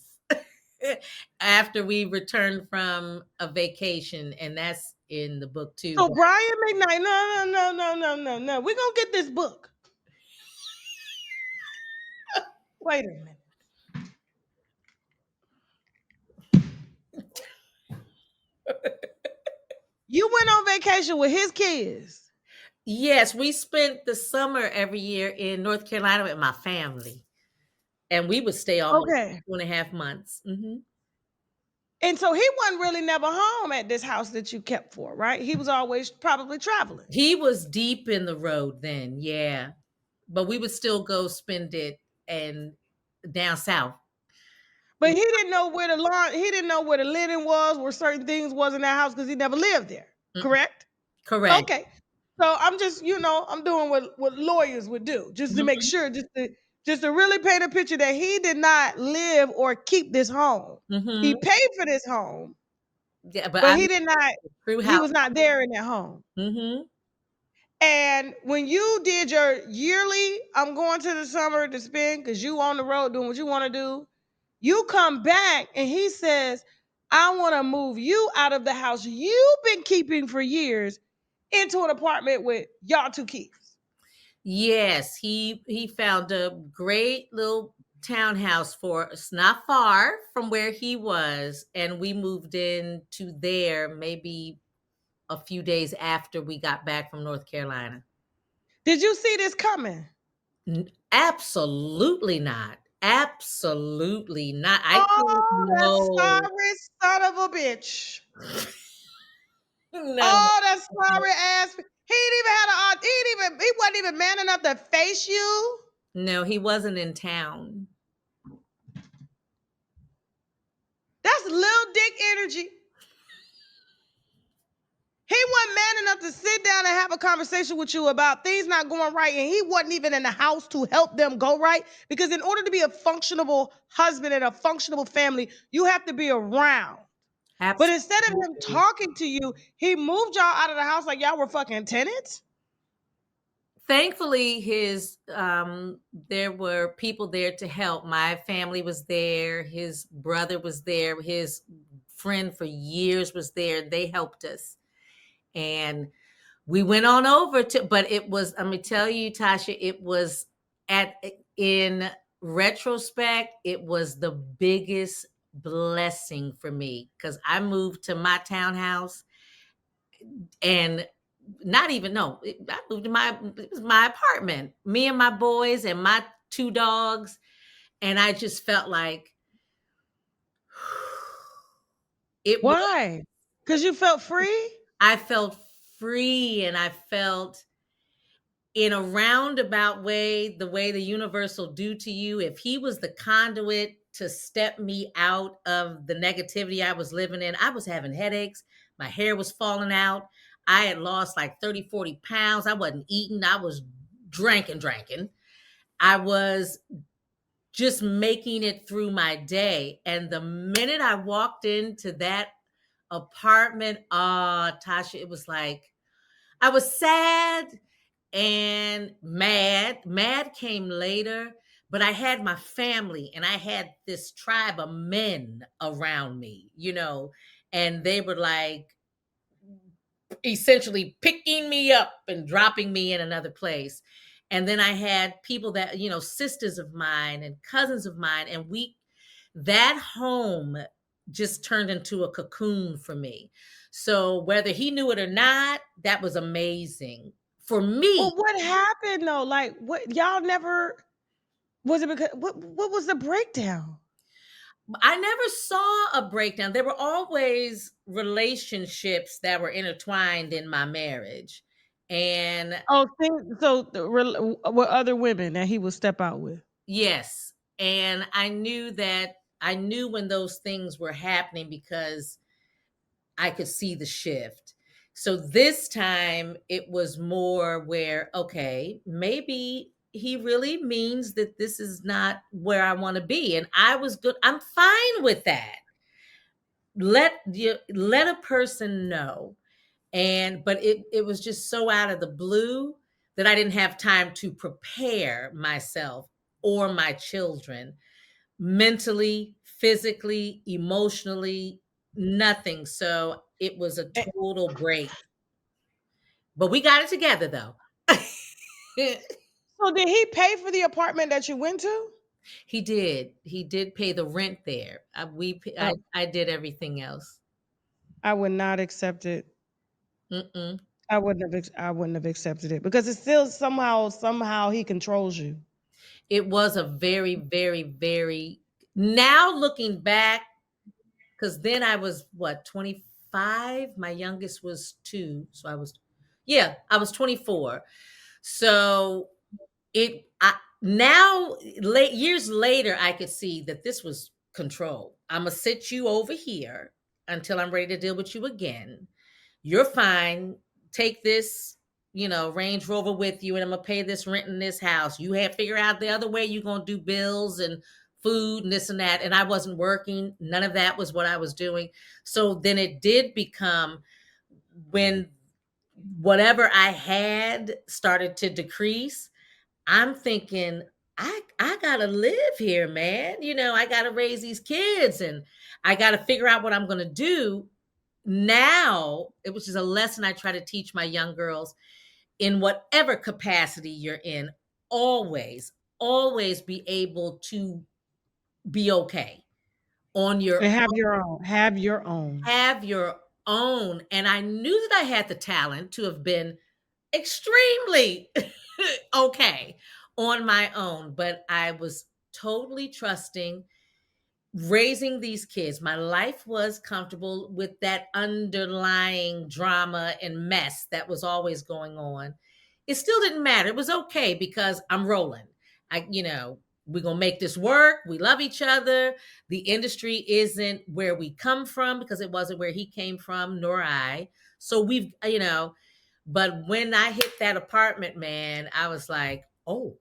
Speaker 2: after we returned from a vacation, and that's in the book too.
Speaker 3: So Brian McKnight, no. We're gonna get this book. Wait a minute. You went on vacation with his kids.
Speaker 2: Yes, we spent the summer every year in North Carolina with my family, and we would stay almost 2.5 months. Mm-hmm.
Speaker 3: And so he wasn't really never home at this house that you kept for, right? He was always probably traveling.
Speaker 2: He was deep in the road then, yeah. But we would still go spend it and down south.
Speaker 3: But he didn't know where the linen was, where certain things was in that house because he never lived there. Correct?
Speaker 2: Correct.
Speaker 3: Okay. So I'm just, I'm doing what lawyers would do, just to make sure, just to really paint a picture that he did not live or keep this home. He paid for this home.
Speaker 2: Yeah,
Speaker 3: but he did not. He was not there in that home.
Speaker 2: Mm-hmm.
Speaker 3: And when you did your yearly, I'm going to the summer to spend because you on the road doing what you want to do. You come back and he says, I want to move you out of the house you've been keeping for years into an apartment with y'all two kids.
Speaker 2: Yes, he found a great little townhouse for us, not far from where he was, and we moved into there maybe a few days after we got back from North Carolina.
Speaker 3: Did you see this coming?
Speaker 2: Absolutely not. Absolutely not.
Speaker 3: That sorry son of a bitch.
Speaker 2: No.
Speaker 3: Oh, that sorry ass. He wasn't even man enough to face you.
Speaker 2: No, he wasn't in town.
Speaker 3: That's little dick energy. He wasn't man enough to sit down and have a conversation with you about things not going right, and he wasn't even in the house to help them go right. Because in order to be a functional husband and a functional family, you have to be around. Absolutely. But instead of him talking to you, he moved y'all out of the house like y'all were fucking tenants.
Speaker 2: Thankfully, there were people there to help. My family was there. His brother was there. His friend for years was there. They helped us. And we went on over but it was, I'm going to tell you, Tasha, it was in retrospect, it was the biggest blessing for me because I moved to my townhouse and I moved to it was my apartment, me and my boys and my 2 dogs. And I just felt like,
Speaker 3: Why? Because you felt free?
Speaker 2: I felt free, and I felt in a roundabout way, the way the universe will do to you. If he was the conduit to step me out of the negativity I was living in, I was having headaches. My hair was falling out. I had lost like 30, 40 pounds. I wasn't eating. I was drinking. I was just making it through my day. And the minute I walked into that apartment, Tasha, it was like, I was sad and mad. Mad came later, but I had my family and I had this tribe of men around me, you know, and they were like essentially picking me up and dropping me in another place. And then I had people that, you know, sisters of mine and cousins of mine, and that home just turned into a cocoon for me. So whether he knew it or not, that was amazing for me.
Speaker 1: Well, what happened though? Like, what y'all never, was it because, what was the breakdown?
Speaker 2: I never saw a breakdown. There were always relationships that were intertwined in my marriage. And
Speaker 1: with other women that he would step out with.
Speaker 2: Yes. And I knew when those things were happening because I could see the shift. So this time it was more where, okay, maybe he really means that this is not where I want to be. And I was good. I'm fine with that. Let a person know. But it was just so out of the blue that I didn't have time to prepare myself or my children mentally, physically, emotionally, nothing. So it was a total break. But we got it together though.
Speaker 1: So did he pay for the apartment that you went to?
Speaker 2: He did. He did pay the rent there. I did everything else.
Speaker 1: I would not accept it.
Speaker 2: Mm-mm.
Speaker 1: I wouldn't have accepted it because it's still somehow he controls you.
Speaker 2: It was a very, very, very, now looking back, because then I was 25? My youngest was 2. So I was 24. So years later, I could see that this was control. I'm going to sit you over here until I'm ready to deal with you again. You're fine. Take this, Range Rover with you, and I'm going to pay this rent in this house. You have to figure out the other way you're going to do bills and food and this and that. And I wasn't working. None of that was what I was doing. So then it did become, when whatever I had started to decrease, I'm thinking, I gotta live here, man. I gotta raise these kids and I gotta figure out what I'm gonna do. Now, it was just a lesson I try to teach my young girls. In whatever capacity you're in, always be able to be okay on your
Speaker 1: and have
Speaker 2: own.
Speaker 1: your own.
Speaker 2: Have your own. And I knew that I had the talent to have been extremely okay on my own, but I was totally trusting raising these kids. My life was comfortable with that underlying drama and mess that was always going on. It still didn't matter. It was okay because I'm rolling. We're going to make this work. We love each other. The industry isn't where we come from because it wasn't where he came from, nor I. So but when I hit that apartment, man, I was like, oh,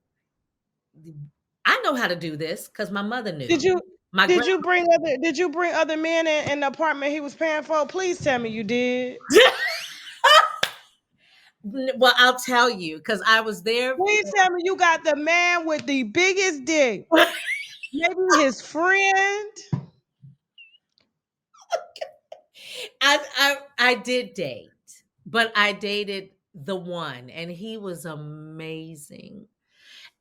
Speaker 2: I know how to do this because my mother knew.
Speaker 1: Did you bring other men in the apartment he was paying for? Please tell me you did.
Speaker 2: Well, I'll tell you because I was there.
Speaker 1: Please tell me you got the man with the biggest dick. Maybe his friend.
Speaker 2: I did date, but I dated the one, and he was amazing.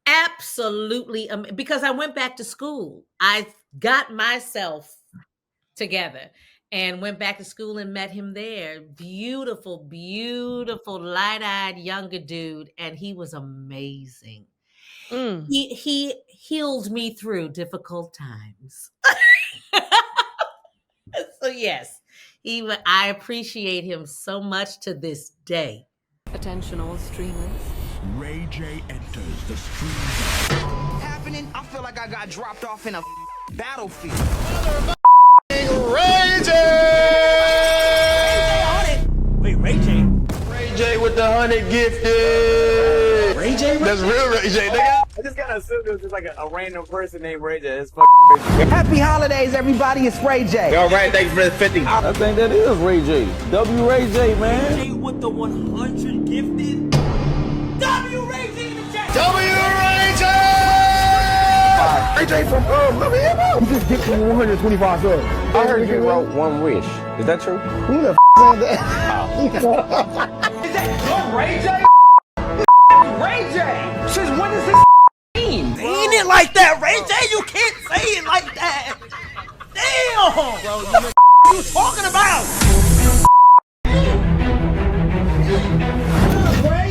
Speaker 2: Absolutely, because I went back to school. I got myself together and went back to school and met him there. Beautiful, beautiful, light-eyed younger dude, and he was amazing. He healed me through difficult times. So yes, I appreciate him so much to this day.
Speaker 17: Attention all streamers.
Speaker 18: Ray J enters the stream.
Speaker 14: Happening? I feel like I got dropped off in a battlefield.
Speaker 13: Ray J!
Speaker 14: Wait, Ray J?
Speaker 13: Ray J with the 100 gifted.
Speaker 14: Ray J?
Speaker 13: That's real Ray J, nigga.
Speaker 14: I just
Speaker 15: kind of assumed it was just like a random person named Ray J. It's fucking crazy.
Speaker 14: Happy holidays, everybody. It's Ray J.
Speaker 13: All right, thanks for the 50.
Speaker 16: I think that is Ray J. Ray J, man.
Speaker 14: Ray J with the 100 gifted. Ray J in the chat.
Speaker 13: Ray J!
Speaker 16: Ray J from let me hear him. You just gifted me 125 subs. I heard you wrote one wish. Is that true? Who the is that?
Speaker 14: Is that your Ray J? Ray J! Since when is this mean? Ain't it like that, Ray J? You can't say it like that. Damn! Bro, what you talking about?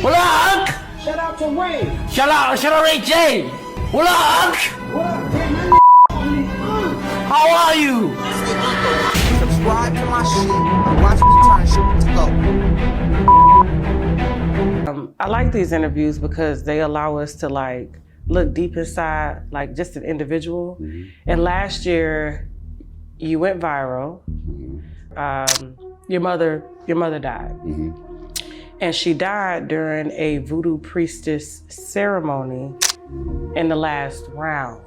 Speaker 13: What up, Unc?
Speaker 14: Shout out to Ray.
Speaker 13: Shout out Ray J. What up, Unc?
Speaker 14: What up, man?
Speaker 13: How are you?
Speaker 14: Subscribe to my shit. Watch me turn shit to go.
Speaker 3: I like these interviews because they allow us to like look deep inside, like just an individual. And last year, you went viral. Your mother died. And she died during a voodoo priestess ceremony in the last round.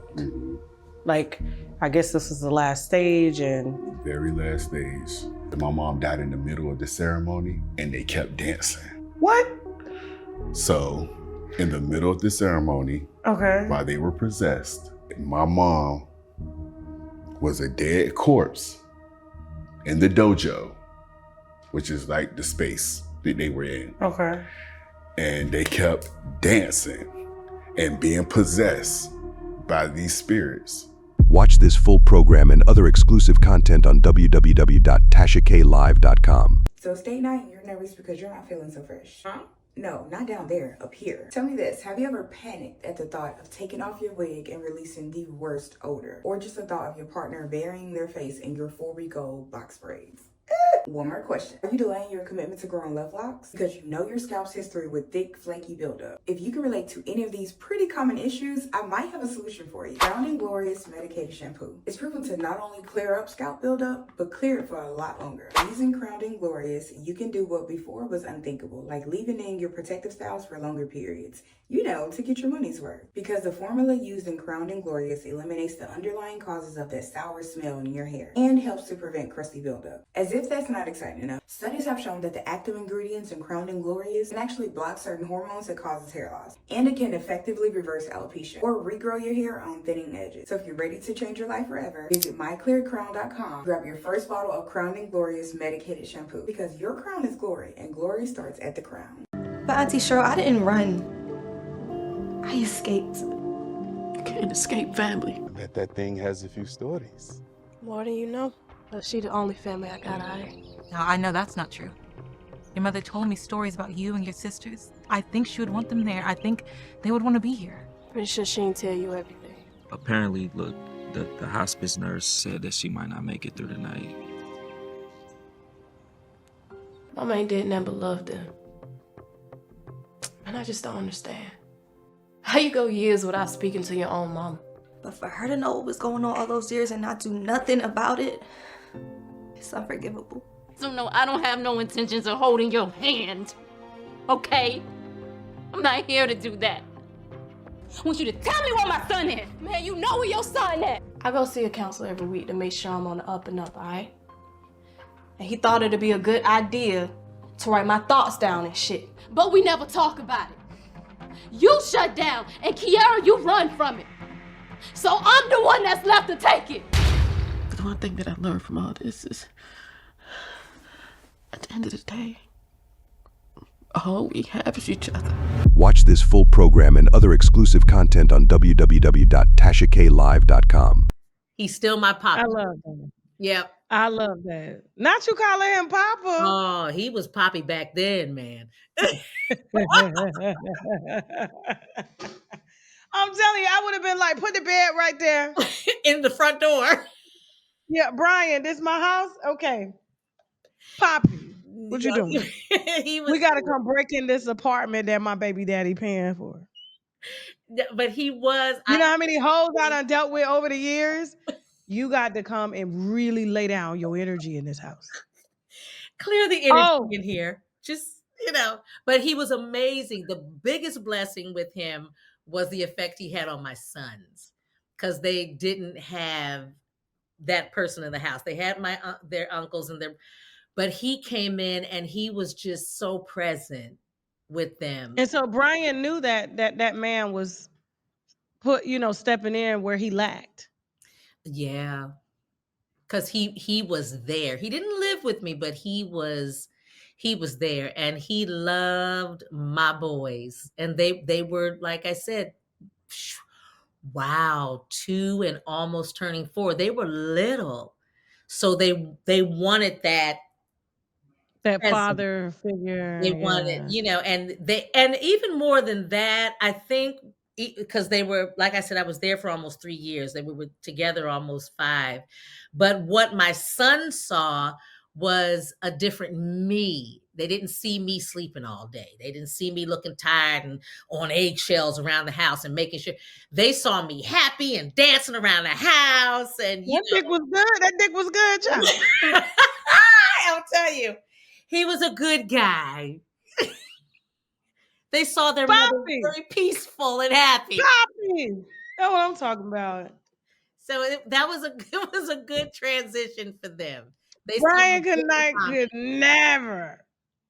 Speaker 3: Like, I guess this was the last stage and...
Speaker 4: Very last stage. My mom died in the middle of the ceremony and they kept dancing.
Speaker 3: What?
Speaker 4: So, in the middle of the ceremony, while they were possessed, my mom was a dead corpse in the dojo, which is like the space that they were in. And they kept dancing and being possessed by these spirits.
Speaker 5: Watch this full program and other exclusive content on www.tashaklive.com.
Speaker 6: So stay night and you're nervous because you're not feeling so fresh. Huh? No, not down there, up here. Tell me this, have you ever panicked at the thought of taking off your wig and releasing the worst odor? Or just the thought of your partner burying their face in your 4-week old box braids? One more question. Are you delaying your commitment to growing love locks? Because you know your scalp's history with thick, flaky buildup. If you can relate to any of these pretty common issues, I might have a solution for you. Crown & Glorious Medicated Shampoo. It's proven to not only clear up scalp buildup, but clear it for a lot longer. Using Crown & Glorious, you can do what before was unthinkable, like leaving in your protective styles for longer periods. You know, to get your money's worth. Because the formula used in Crown & Glorious eliminates the underlying causes of that sour smell in your hair and helps to prevent crusty buildup. As if that's not exciting enough, studies have shown that the active ingredients in Crown & Glorious can actually block certain hormones that causes hair loss, and it can effectively reverse alopecia or regrow your hair on thinning edges. So if you're ready to change your life forever, visit myclearcrown.com, grab your first bottle of Crown & Glorious Medicated Shampoo, because your crown is glory, and glory starts at the crown.
Speaker 7: But Auntie Cheryl, I didn't run. I escaped.
Speaker 17: You can't escape family.
Speaker 9: I bet that thing has a few stories.
Speaker 8: More than you know. But she the only family I got out of.
Speaker 10: Now, I know that's not true. Your mother told me stories about you and your sisters. I think she would want them there. I think they would want to be here.
Speaker 8: Pretty sure she didn't tell you everything.
Speaker 11: Apparently, look, the hospice nurse said that she might not make it through the night.
Speaker 8: Mama ain't did nothing but love them. And I just don't understand. How you go years without speaking to your own mama?
Speaker 7: But for her to know what was going on all those years and not do nothing about it, it's unforgivable.
Speaker 12: So no, I don't have no intentions of holding your hand. Okay? I'm not here to do that. I want you to tell me where my son is. Man, you know where your son is.
Speaker 8: I go see a counselor every week to make sure I'm on the up and up, alright? And he thought it'd be a good idea to write my thoughts down and shit.
Speaker 12: But we never talk about it. You shut down, and Kiara, you run from it. So I'm the one that's left to take it.
Speaker 17: But the one thing that I learned from all this is, at the end of the day, all we have is each other.
Speaker 5: Watch this full program and other exclusive content on www.tashaklive.com.
Speaker 2: He's still my papa.
Speaker 1: I love that.
Speaker 2: Yep.
Speaker 1: I love that. Not you calling him Papa.
Speaker 2: Oh, he was Poppy back then, man.
Speaker 1: I'm telling you, I would have been like, put the bed right there.
Speaker 2: In the front door.
Speaker 1: Yeah, Brian, this my house? Okay. Poppy, what you doing? We got to come break in this apartment that my baby daddy paying for.
Speaker 2: But he was.
Speaker 1: You know how many hoes I done dealt with over the years? You got to come and really lay down your energy in this house.
Speaker 2: Clear the energy in here. Just, but he was amazing. The biggest blessing with him was the effect he had on my sons, because they didn't have that person in the house. They had their uncles and their, but he came in and he was just so present with them.
Speaker 1: And so Brian knew that man was stepping in where he lacked.
Speaker 2: Yeah. Because he was there. He didn't live with me, but he was there, and he loved my boys. And they were, like I said, wow, 2 and almost turning 4. They were little. So they wanted that
Speaker 1: father figure.
Speaker 2: They wanted, and even more than that, I think, because they were, like I said, I was there for almost 3 years. They were together almost 5. But what my son saw was a different me. They didn't see me sleeping all day. They didn't see me looking tired and on eggshells around the house and making sure. They saw me happy and dancing around the house. And
Speaker 1: that dick was good. That dick was good, child.
Speaker 2: I'll tell you. He was a good guy. They saw their mother very peaceful and happy.
Speaker 1: Poppy. That's what I'm talking about.
Speaker 2: So it was a good transition for them.
Speaker 1: Brian McKnight could never.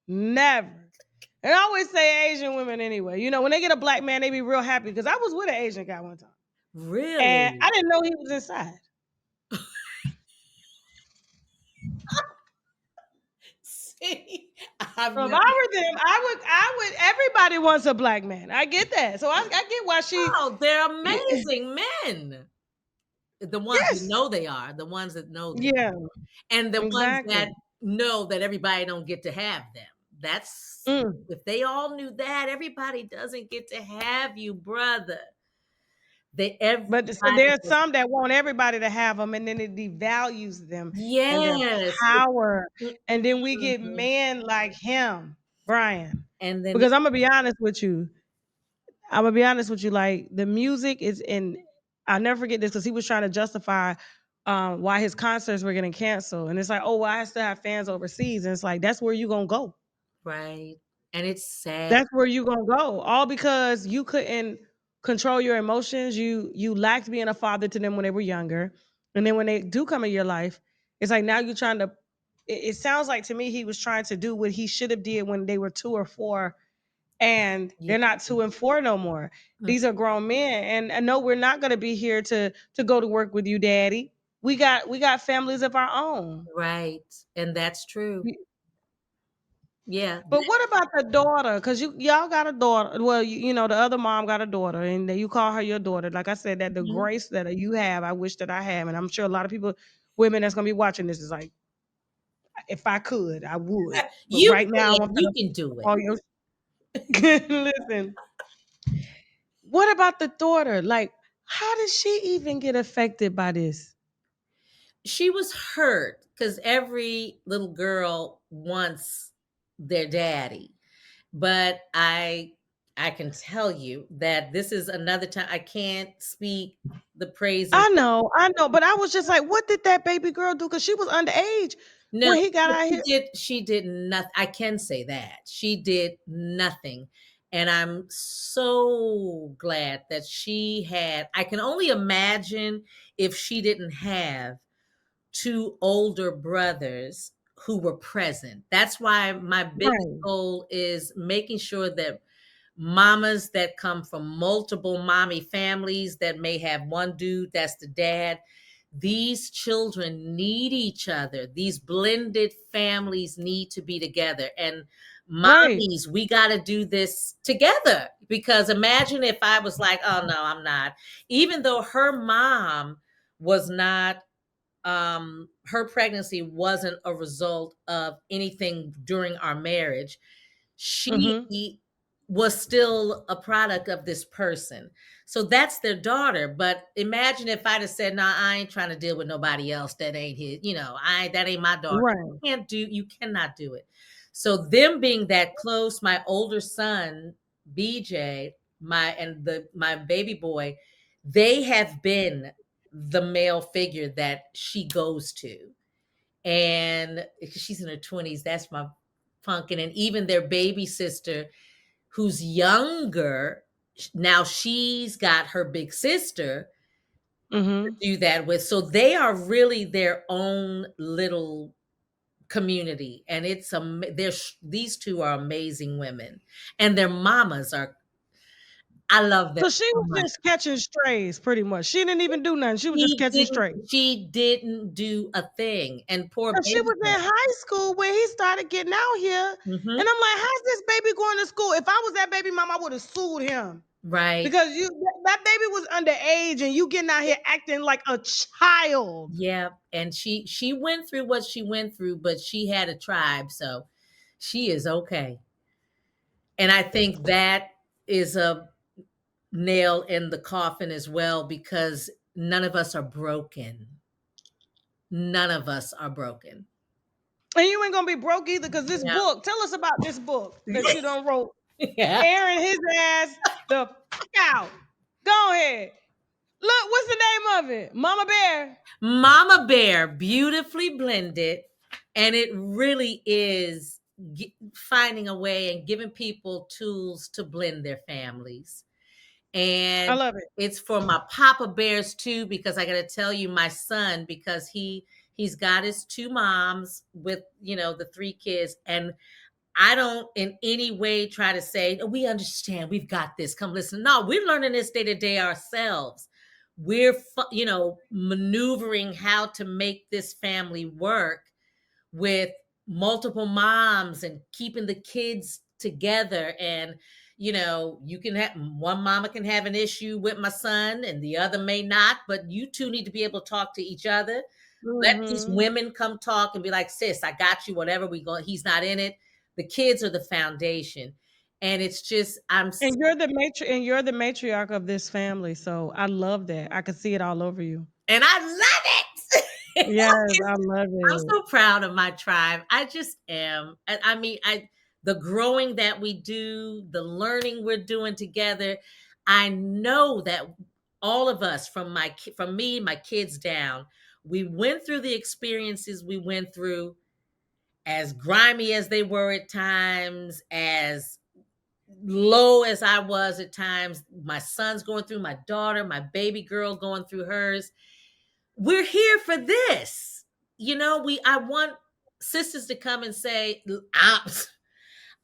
Speaker 1: And I always say Asian women anyway. When they get a black man, they be real happy, because I was with an Asian guy one time.
Speaker 2: Really?
Speaker 1: And I didn't know he was inside.
Speaker 2: See,
Speaker 1: if I were them, I would. Everybody wants a black man. I get that. So I get why she.
Speaker 2: Oh, they're amazing men. The ones that know they are, the ones that know. And the ones that know that everybody don't get to have them. That's if they all knew that, everybody doesn't get to have you, brother.
Speaker 1: But so there's some that want everybody to have them, and then it devalues them.
Speaker 2: Yes.
Speaker 1: And their power. And then we get men like him, Brian.
Speaker 2: And then,
Speaker 1: because I'm gonna be honest with you. Like, the music is in. I'll never forget this, because he was trying to justify why his concerts were getting canceled. And it's like, oh, well, I still have fans overseas. And it's like, that's where you're gonna go.
Speaker 2: Right. And it's sad.
Speaker 1: That's where you're gonna go. All because you couldn't control your emotions. You lacked being a father to them when they were younger. And then when they do come in your life, it's like now you're trying to. It sounds like to me he was trying to do what he should have did when they were 2 or 4. And they're not 2 and 4 no more. These are grown men. And I know we're not going to be here to go to work with you, Daddy. We got families of our own.
Speaker 2: Right. And that's true. Yeah.
Speaker 1: But what about the daughter? Because y'all got a daughter. Well, the other mom got a daughter, and you call her your daughter. Like I said, that the grace that you have, I wish that I have. And I'm sure a lot of people, women that's going to be watching this, is like, if I could, I would. But right now,
Speaker 2: you can do it.
Speaker 1: Listen, what about the daughter? Like, how did she even get affected by this?
Speaker 2: She was hurt, because every little girl wants their daddy. But I can tell you that this is another time. I can't speak the praises.
Speaker 1: I know, but I was just like, what did that baby girl do? Because she was underage.
Speaker 2: No,
Speaker 1: when he got out here.
Speaker 2: She did nothing. I can say that. She did nothing. And I'm so glad that she had. I can only imagine if she didn't have 2 older brothers who were present. That's why my biggest goal is making sure that mamas that come from multiple mommy families that may have one dude that's the dad, these children need each other. These blended families need to be together. And mommies, we got to do this together, because imagine if I was like, oh no, I'm not. Even though her mom was not, her pregnancy wasn't a result of anything during our marriage. She was still a product of this person. So that's their daughter. But imagine if I'd have said, nah, I ain't trying to deal with nobody else that ain't his, that ain't my daughter.
Speaker 1: Right.
Speaker 2: You cannot do it. So them being that close, my older son, BJ, my baby boy, they have been the male figure that she goes to. And she's in her 20s, that's my pumpkin. And even their baby sister, who's younger, Now she's got her big sister to
Speaker 3: Mm-hmm.
Speaker 2: do that with. So they are really their own little community, and these two are amazing women, and their mamas are. I love them
Speaker 3: So she
Speaker 2: so
Speaker 3: was
Speaker 2: much.
Speaker 3: just catching strays, pretty much. She didn't even do nothing. She was just catching strays.
Speaker 2: She didn't do a thing, and poor
Speaker 3: Cause she
Speaker 2: baby
Speaker 3: was in
Speaker 2: girl.
Speaker 3: high school when he started getting out here,
Speaker 2: Mhm.
Speaker 3: and I'm like, "How's this baby going to school?" If I was that baby mom, I would have sued him
Speaker 2: Right.
Speaker 3: because that baby was underage, and you getting out here acting like a child.
Speaker 2: Yeah, and she went through what she went through, but she had a tribe, so she is okay. And I think that is a nail in the coffin as well, because none of us are broken. None of us are broken.
Speaker 3: And you ain't gonna be broke either, cause this
Speaker 2: Yeah.
Speaker 3: book. Tell us about this book that you done wrote.
Speaker 2: Yeah.
Speaker 3: Aaron his ass the fuck out. Go ahead. Look, what's the name of it? Mama Bear.
Speaker 2: Mama Bear, beautifully blended, and it really is finding a way and giving people tools to blend their families. And
Speaker 3: I love it.
Speaker 2: it's for my Papa Bears too, because I got to tell you, my son, because he's got his two moms with, the three kids, and I don't in any way try to say, "Oh, we understand, we've got this, come listen." No, we're learning this day to day ourselves. We're maneuvering how to make this family work with multiple moms and keeping the kids together. And you can have one mama can have an issue with my son and the other may not, but you two need to be able to talk to each other. Let these
Speaker 3: Mhm.
Speaker 2: women come talk and be like, "Sis, I got you, whatever we go." He's not in it. The kids are the foundation. And it's just
Speaker 3: And you're the matriarch of this family. So I love that. I can see it all over you.
Speaker 2: and I love it.
Speaker 3: Yes, I love
Speaker 2: I'm
Speaker 3: it.
Speaker 2: so proud of my tribe. I just am. I mean, the growing that we do, the learning we're doing together. I know that all of us, from me, my kids down, we went through the experiences we went through, as grimy as they were at times, as low as I was at times. My son's going through, my daughter, my baby girl going through hers. We're here for this. I want sisters to come and say,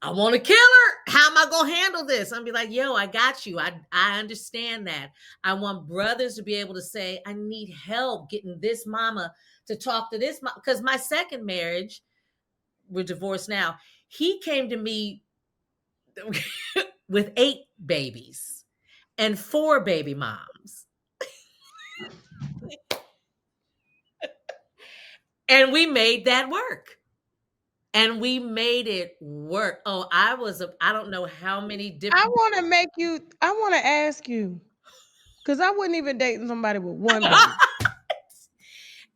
Speaker 2: I want to kill her. How am I going to handle this? I'm be like, "Yo, I got you. I understand that." I want brothers to be able to say, "I need help getting this mama to talk to this mama." Because my second marriage, we're divorced now, he came to me with 8 babies and 4 baby moms. And we made that work. And we made it work. Oh, I don't know how many different.
Speaker 3: I want to ask you, because I wouldn't even date somebody with one baby.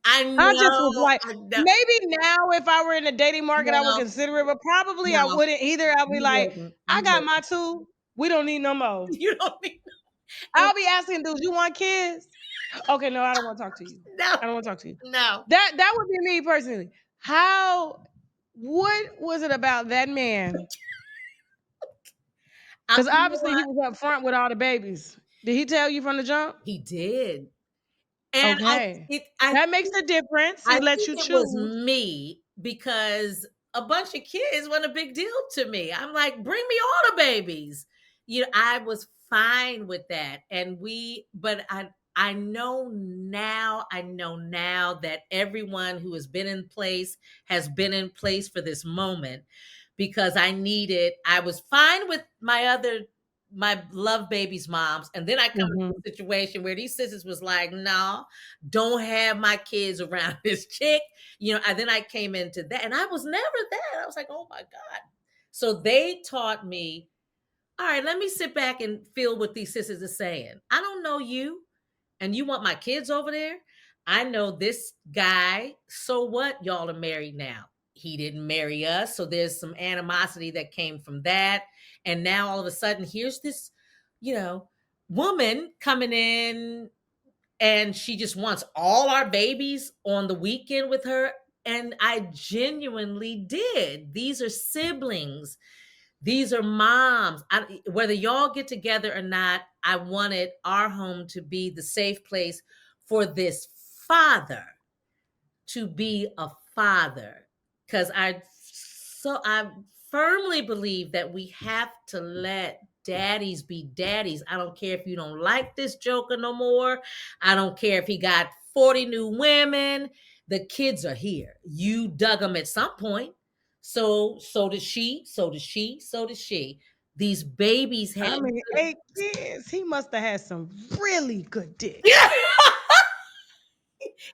Speaker 2: I
Speaker 3: I just was
Speaker 2: know.
Speaker 3: like, maybe now if I were in the dating market, I would
Speaker 2: No,
Speaker 3: consider it, but probably I
Speaker 2: no,
Speaker 3: wouldn't either. I'll be
Speaker 2: you
Speaker 3: like,
Speaker 2: wouldn't.
Speaker 3: I
Speaker 2: You
Speaker 3: got
Speaker 2: wouldn't.
Speaker 3: my 2. We don't need no more.
Speaker 2: You don't need.
Speaker 3: I'll be asking dudes, "You want kids?" Okay, no, I don't want to talk to you.
Speaker 2: No,
Speaker 3: I don't want to talk to you.
Speaker 2: no.
Speaker 3: That would be me personally. What was it about that man? Because obviously he was up front with all the babies. Did he tell you from the jump?
Speaker 2: He did. And
Speaker 3: Okay. That makes a difference.
Speaker 2: I
Speaker 3: It lets
Speaker 2: think
Speaker 3: you
Speaker 2: it was
Speaker 3: choose.
Speaker 2: me, because a bunch of kids wasn't a big deal to me. I'm like, "Bring me all the babies." I was fine with that. But I know now that everyone who has been in place has been in place for this moment, because I was fine with my love babies moms. And then I come into a situation where these sisters was like, "No, don't have my kids around this chick." Then I came into that, and I was never that. I was like, "Oh my God." So they taught me, all right, let me sit back and feel what these sisters are saying. I don't know you, and you want my kids over there. I know this guy. So what? Y'all are married now. He didn't marry us. So there's some animosity that came from that. And now all of a sudden, here's this, woman coming in, and she just wants all our babies on the weekend with her. And I genuinely did. These are siblings. These are moms. Whether y'all get together or not, I wanted our home to be the safe place for this father to be a father. Because I firmly believe that we have to let daddies be daddies. I don't care if you don't like this joker no more. I don't care if he got 40 new women. The kids are here. You dug them at some point. So did she. So did she. So did she. These babies have
Speaker 1: 8 kids. He must have had some really good dick.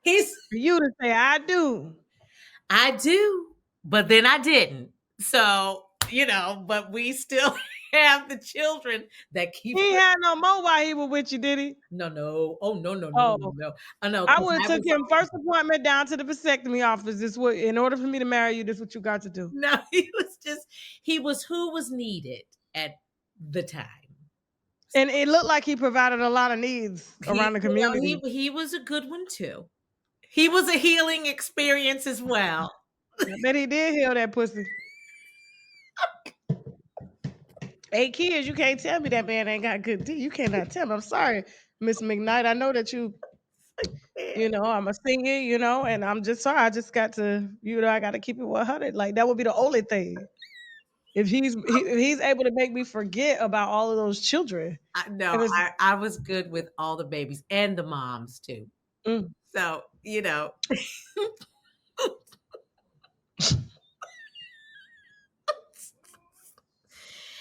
Speaker 1: For you to say, I do.
Speaker 2: I do, but then I didn't. So, but we still have the children that keep.
Speaker 1: He had no more while he was with you, did he?
Speaker 2: No. Oh, no. No.
Speaker 1: I would have took him first appointment down to the vasectomy office. In order for me to marry you, this is what you got to do.
Speaker 2: No, he was who was needed at the time.
Speaker 1: And it looked like he provided a lot of needs around the community.
Speaker 2: He was a good one too. He was a healing experience as well.
Speaker 1: I bet he did heal that pussy. 8 kids, you can't tell me that man ain't got good teeth. You cannot tell me. I'm sorry, Miss McKnight. I know that I'm a singer, and I'm just sorry. I just got to, I got to keep it 100. Like, that would be the only thing. If he's able to make me forget about all of those children.
Speaker 2: I was good with all the babies and the moms too. So,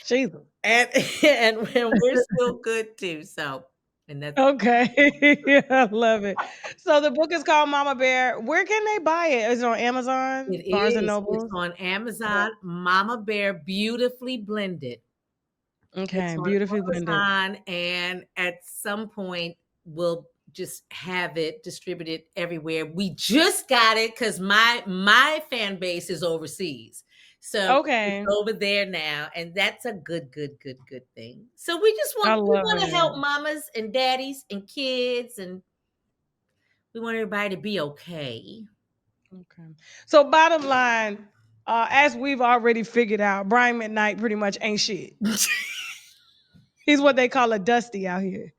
Speaker 1: Jesus.
Speaker 2: And we're still good too. So, and that's
Speaker 1: okay. I love it. So the book is called Mama Bear. Where can they buy it? Is it on Amazon?
Speaker 2: It
Speaker 1: Barnes
Speaker 2: is.
Speaker 1: and Noble?
Speaker 2: It's on Amazon. Mama Bear, beautifully blended.
Speaker 1: Okay, beautifully blended.
Speaker 2: And at some point, we'll just have it distributed everywhere. We just got it because my fan base is overseas. So
Speaker 1: okay,
Speaker 2: it's over there now, and that's a good thing. So we just want to help mamas and daddies and kids, and we want everybody to be okay.
Speaker 1: Okay. So bottom line, as we've already figured out, Brian McKnight pretty much ain't shit. He's what they call a dusty out here.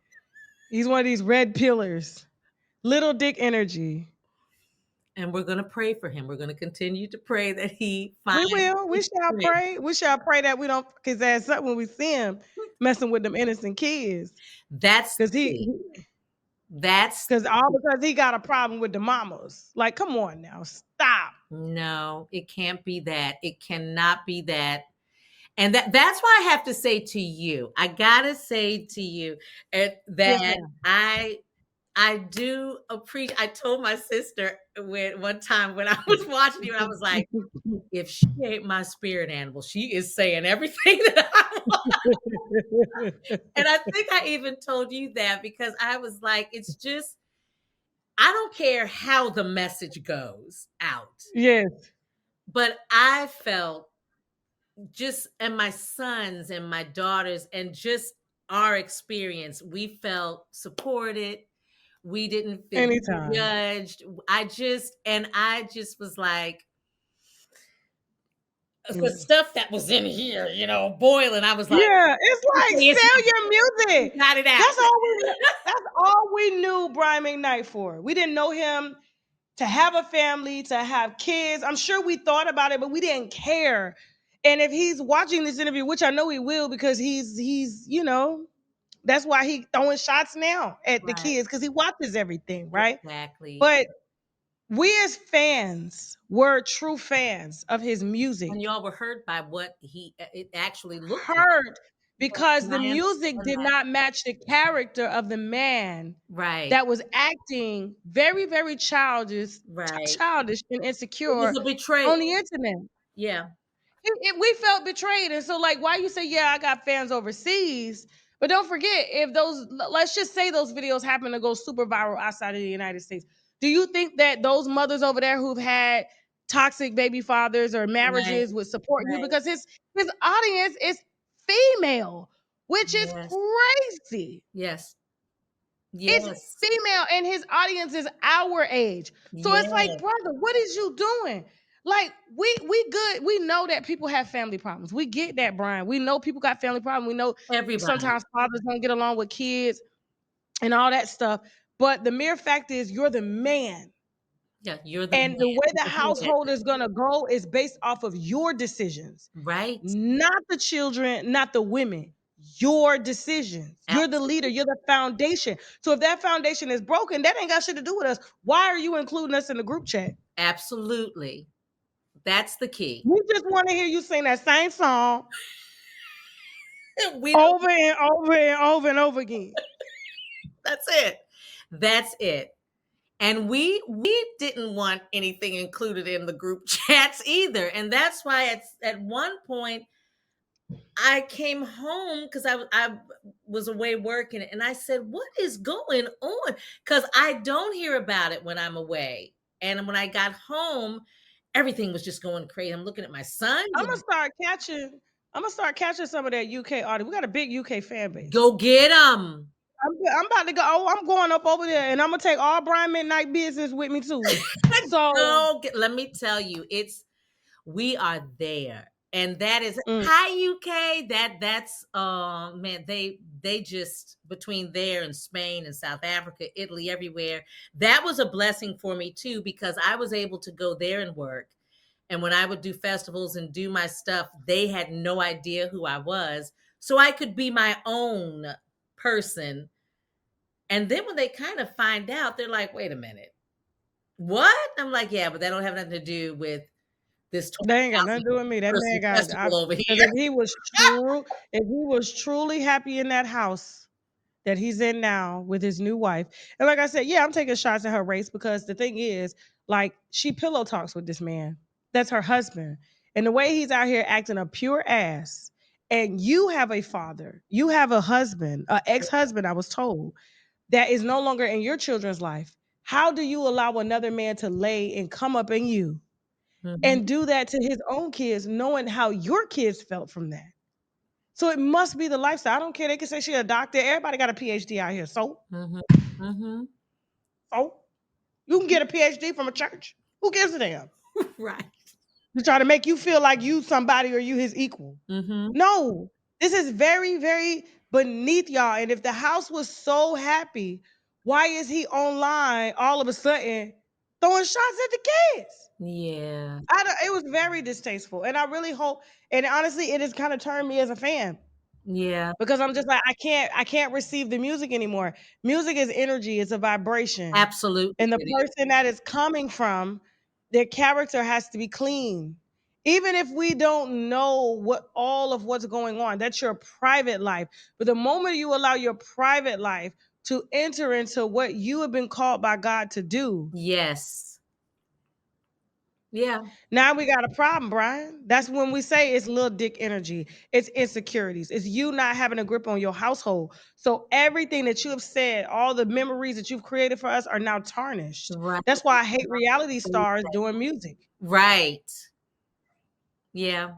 Speaker 1: He's one of these red pillars, little dick energy.
Speaker 2: And we're going to pray for him. We're going to continue to pray that he finds.
Speaker 1: We will. We shall pray. We shall pray that we don't, because that's when we see him messing with them innocent kids.
Speaker 2: That's
Speaker 1: because because he got a problem with the mamas. Like, come on now, stop.
Speaker 2: No, it can't be that. It cannot be that. And that's why I have to say to you, I gotta say to you that I do appreciate. I told my sister one time when I was watching you, I was like, if she ain't my spirit animal, she is saying everything that I want. And I think I even told you that because I was like, it's just, I don't care how the message goes out.
Speaker 1: Yes.
Speaker 2: But I felt and my sons and my daughters and just our experience, we felt supported. We didn't feel judged. I just was like, the stuff that was in here, boiling. I was like,
Speaker 1: yeah, it's like, sell your music.
Speaker 2: Got it out.
Speaker 1: That's all we knew Brian McKnight for. We didn't know him to have a family, to have kids. I'm sure we thought about it, but we didn't care. And if he's watching this interview, which I know he will, because he's that's why he's throwing shots now at the kids, because he watches everything, right?
Speaker 2: Exactly.
Speaker 1: But we as fans were true fans of his music.
Speaker 2: And y'all were hurt by what it actually looked
Speaker 1: hurt because the music did not match the character of the man that was acting very, very childish and insecure
Speaker 2: it was a betrayal
Speaker 1: on the internet.
Speaker 2: Yeah.
Speaker 1: We felt betrayed. And so, like, why you say, yeah, I got fans overseas, but don't forget, let's just say those videos happen to go super viral outside of the United States. Do you think that those mothers over there who've had toxic baby fathers or marriages would support you? Because his audience is female, which is crazy.
Speaker 2: Yes.
Speaker 1: It's female, and his audience is our age. So it's like, brother, what is you doing? Like we good. We know that people have family problems. We get that, Brian. We know people got family problems. We know
Speaker 2: Everybody.
Speaker 1: sometimes fathers don't get along with kids and all that stuff. But the mere fact is you're the man.
Speaker 2: Yeah, you're the
Speaker 1: And
Speaker 2: man.
Speaker 1: the way the
Speaker 2: You're the head.
Speaker 1: household is gonna go is based off of your decisions.
Speaker 2: Right.
Speaker 1: Not the children, not the women. Your decisions. You're the leader. You're the foundation. So if that foundation is broken, that ain't got shit to do with us. Why are you including us in the group chat?
Speaker 2: Absolutely. That's the key.
Speaker 1: We just want to hear you sing that same song
Speaker 2: We
Speaker 1: over and over and over and over again.
Speaker 2: That's it. That's it. And we didn't want anything included in the group chats either. And that's why at one point I came home because I was away working, and I said, "What is going on?" Because I don't hear about it when I'm away. And when I got home, everything was just going crazy. I'm looking at my son.
Speaker 1: I'm gonna start catching some of that UK audience. We got a big UK fan base.
Speaker 2: Go get them.
Speaker 1: I'm about to go. Oh, I'm going up over there, and I'm gonna take all Brian McKnight business with me too. So
Speaker 2: let me tell you, we are there, and that is hi UK. That's man, they just between there and Spain and South Africa, Italy, everywhere. That was a blessing for me too, because I was able to go there and work. And when I would do festivals and do my stuff, they had no idea who I was, so I could be my own person. And then when they kind of find out, they're like, wait a minute, what? I'm like, yeah, but that don't have nothing to do with this.
Speaker 1: They ain't got nothing to do with me. That man got
Speaker 2: over here.
Speaker 1: if he was truly happy in that house that he's in now with his new wife. And like I said, yeah, I'm taking shots at her race because the thing is, like, she pillow talks with this man. That's her husband. And the way he's out here acting a pure ass, and you have a father, you have a husband, an ex-husband, I was told, that is no longer in your children's life. How do you allow another man to lay and come up in you and do that to his own kids, knowing how your kids felt from that? So it must be the lifestyle. I don't care. They can say she's a doctor. Everybody got a PhD out here. So, so you can get a PhD from a church. Who gives a damn?
Speaker 2: Right.
Speaker 1: To try to make you feel like you somebody or you his equal. No, this is very, very beneath y'all. And if the house was so happy, why is he online all of a sudden throwing shots at the kids?
Speaker 2: Yeah.
Speaker 1: It was very distasteful. And I really hope, and honestly, it has kind of turned me as a fan.
Speaker 2: Yeah.
Speaker 1: Because I'm just like, I can't receive the music anymore. Music is energy, it's a vibration.
Speaker 2: Absolutely.
Speaker 1: And the person that is coming from, their character has to be clean. Even if we don't know all of what's going on, that's your private life. But the moment you allow your private life to enter into what you have been called by God to do.
Speaker 2: Yes. Yeah.
Speaker 1: Now we got a problem, Brian. That's when we say it's little dick energy. It's insecurities. It's you not having a grip on your household. So everything that you have said, all the memories that you've created for us are now tarnished.
Speaker 2: Right.
Speaker 1: That's why I hate reality stars doing music.
Speaker 2: Right. Yeah.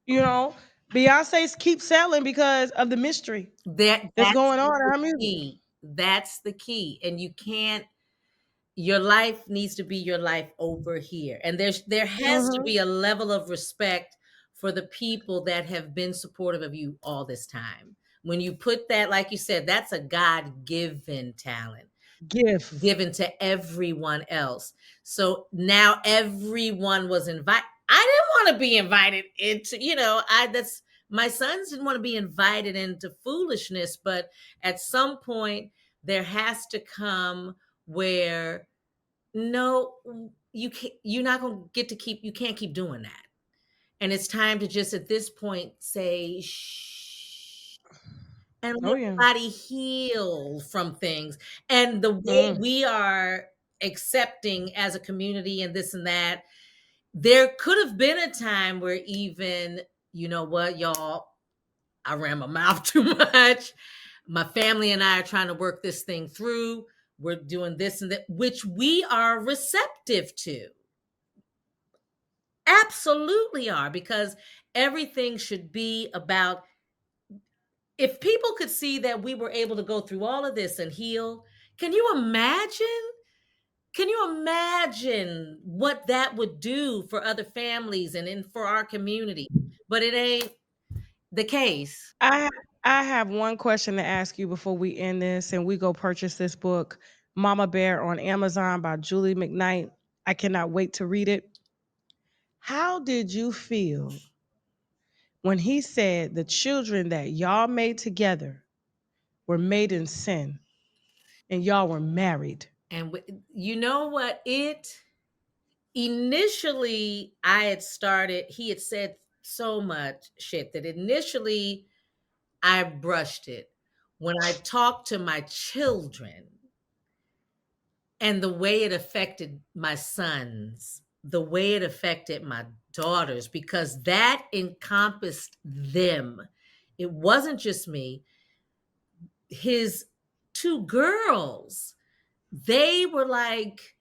Speaker 1: You know, Beyonce's keep selling because of the mystery that's going on in her music.
Speaker 2: That's the key. And you can't, your life needs to be your life over here. And there has to be a level of respect for the people that have been supportive of you all this time. When you put that, like you said, that's a God-given talent. Given to everyone else. So now everyone was invited. I didn't want to be invited into, my sons didn't want to be invited into foolishness, but at some point there has to come where no, you can't, you're not going to get to keep, you can't keep doing that. And it's time to just at this point say, shh, and let everybody heal from things. And the way we are accepting as a community and this and that, there could have been a time where even, you know what, y'all, I ran my mouth too much. My family and I are trying to work this thing through. We're doing this and that, which we are receptive to. Absolutely are, because everything should be about, if people could see that we were able to go through all of this and heal, can you imagine Can you imagine what that would do for other families and for our community? But it ain't the case.
Speaker 1: I have one question to ask you before we end this and we go purchase this book, Mama Bear, on Amazon by Julie McKnight. I cannot wait to read it. How did you feel when he said the children that y'all made together were made in sin and y'all were married?
Speaker 2: And you know what? Initially, he had said so much shit that initially I brushed it. When I talked to my children and the way it affected my sons, the way it affected my daughters, because that encompassed them. It wasn't just me. His two girls, they were like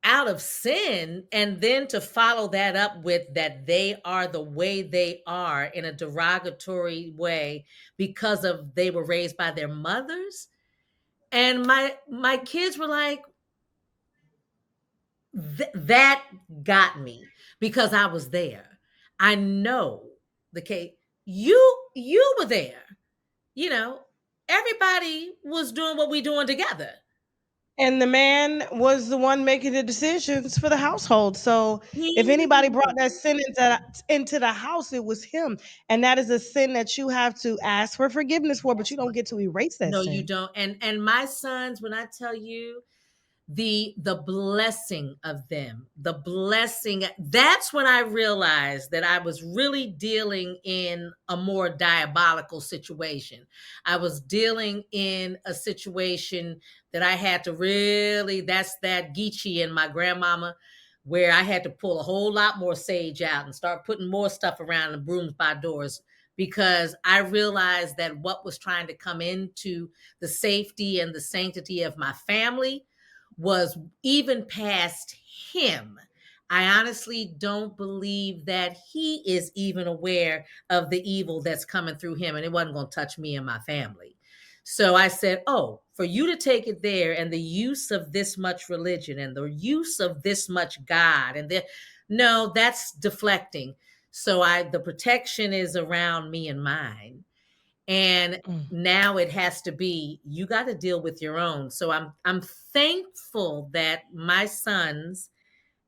Speaker 2: out of sin, and then to follow that up with that they are the way they are in a derogatory way because of they were raised by their mothers. And my kids were like, that got me because I was there. I know the case. You were there. You know, everybody was doing what we doing together.
Speaker 1: And the man was the one making the decisions for the household. So if anybody brought that sin into the house, it was him. And that is a sin that you have to ask for forgiveness for, but you don't get to erase that
Speaker 2: No,
Speaker 1: sin.
Speaker 2: you don't. And my sons, when I tell you the blessing of them, the blessing, that's when I realized that I was really dealing in a more diabolical situation. I was dealing in a situation that I had to really, that's that Geechee in my grandmama, where I had to pull a whole lot more sage out and start putting more stuff around the brooms by doors, because I realized that what was trying to come into the safety and the sanctity of my family was even past him. I honestly don't believe that he is even aware of the evil that's coming through him, and it wasn't going to touch me and my family. So I said, oh, for you to take it there and the use of this much religion and the use of this much God, no, that's deflecting. So the protection is around me and mine. And now it has to be, you got to deal with your own. So I'm thankful that my sons,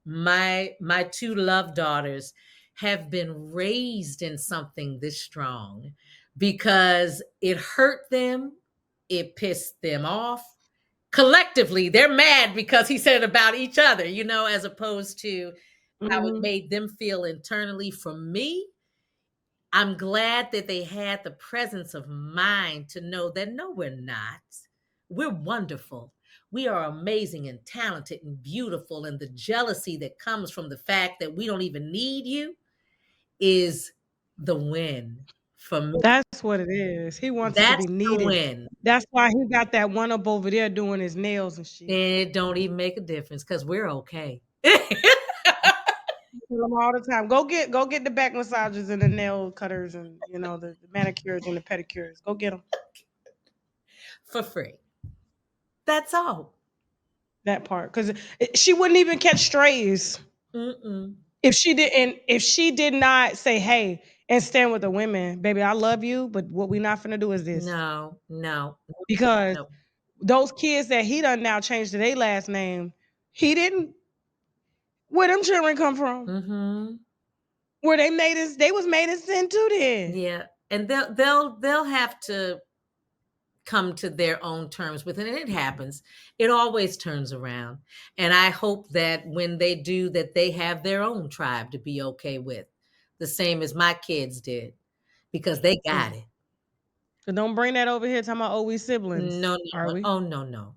Speaker 2: my two love daughters, have been raised in something this strong, because it hurt them, it pissed them off. Collectively, they're mad because he said it about each other, as opposed to how it made them feel internally. For me, I'm glad that they had the presence of mind to know that no, we're not. We're wonderful. We are amazing and talented and beautiful. And the jealousy that comes from the fact that we don't even need you is the win for me.
Speaker 1: That's what it is. He wants to be needed.
Speaker 2: The win.
Speaker 1: That's why he got that one up over there doing his nails and shit.
Speaker 2: And it don't even make a difference because we're okay.
Speaker 1: All the time. Go get the back massages and the nail cutters and the manicures and the pedicures. Go get them
Speaker 2: for free. That's all.
Speaker 1: That part, because she wouldn't even catch strays if she did not say, "Hey," and stand with the women. Baby, I love you, but what we not finna do is this.
Speaker 2: No.
Speaker 1: Because those kids that he done now changed to their last name, he didn't. Where them children come from? Where they was made in sin too. Then
Speaker 2: and they'll have to come to their own terms with it, and it happens. It always turns around, and I hope that when they do, that they have their own tribe to be okay with, the same as my kids did, because they got it.
Speaker 1: So don't bring that over here talking about we siblings.
Speaker 2: No,
Speaker 1: are we?
Speaker 2: Oh no.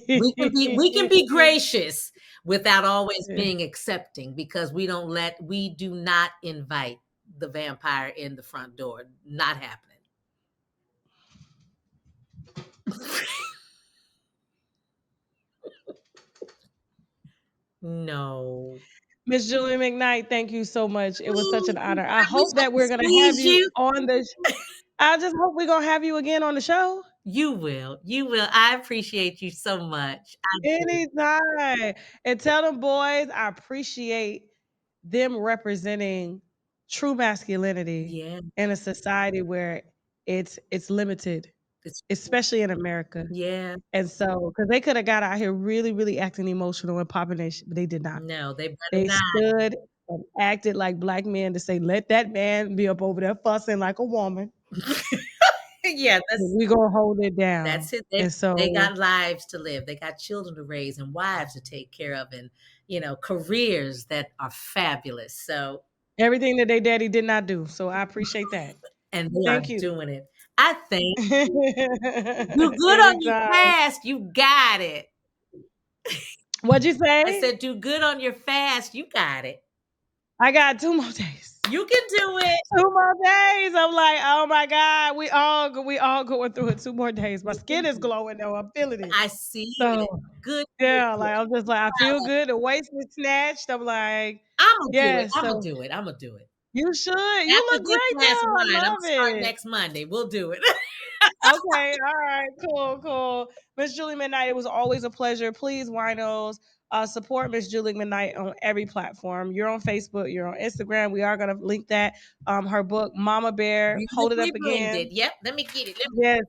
Speaker 2: we can be gracious without always being accepting, because we do not invite the vampire in the front door. Not happening. No.
Speaker 1: Miss Julie McKnight, thank you so much. It was such an honor. I hope that we're gonna have you on the. I just hope we're gonna have you again on the show.
Speaker 2: You will. You will. I appreciate you so much.
Speaker 1: Anytime. And tell them boys I appreciate them representing true masculinity in a society where it's limited, especially in America.
Speaker 2: Yeah.
Speaker 1: And so, because they could have got out here really, really acting emotional and popping their shit, but they did not.
Speaker 2: No, they better
Speaker 1: They
Speaker 2: not.
Speaker 1: stood and acted like black men to say, let that man be up over there fussing like a woman.
Speaker 2: Yeah,
Speaker 1: we gonna hold it down.
Speaker 2: That's it.
Speaker 1: And
Speaker 2: They
Speaker 1: so
Speaker 2: got lives to live. They got children to raise and wives to take care of, and careers that are fabulous. So
Speaker 1: everything that they daddy did not do. So I appreciate that.
Speaker 2: and they
Speaker 1: Thank
Speaker 2: are
Speaker 1: you.
Speaker 2: doing it. I think do good on your fast. You got it.
Speaker 1: What'd you say?
Speaker 2: I said do good on your fast. You got it.
Speaker 1: I got 2 more days.
Speaker 2: You can do it.
Speaker 1: 2 more days. I'm like, oh my God, we all going through it. 2 more days. My skin is glowing though. I'm feeling it.
Speaker 2: I see
Speaker 1: So
Speaker 2: it. Good.
Speaker 1: Yeah, like I'm just like I feel good. The waist is snatched. I'm like,
Speaker 2: I'm gonna do it.
Speaker 1: so
Speaker 2: I'm gonna do it. I'm gonna do it.
Speaker 1: You should.
Speaker 2: After
Speaker 1: You look
Speaker 2: this
Speaker 1: great
Speaker 2: last
Speaker 1: though.
Speaker 2: wine,
Speaker 1: I
Speaker 2: I'm
Speaker 1: love
Speaker 2: starting
Speaker 1: it.
Speaker 2: next Monday. We'll do it.
Speaker 1: Okay, all right, cool. Miss Julie McKnight, it was always a pleasure. Please, winos, support Miss Julie McKnight on every platform. You're on Facebook, you're on Instagram. We are gonna link that. Her book, Mama Bear. Hold it up again.
Speaker 2: It. Yep, let me get it.
Speaker 1: Yes.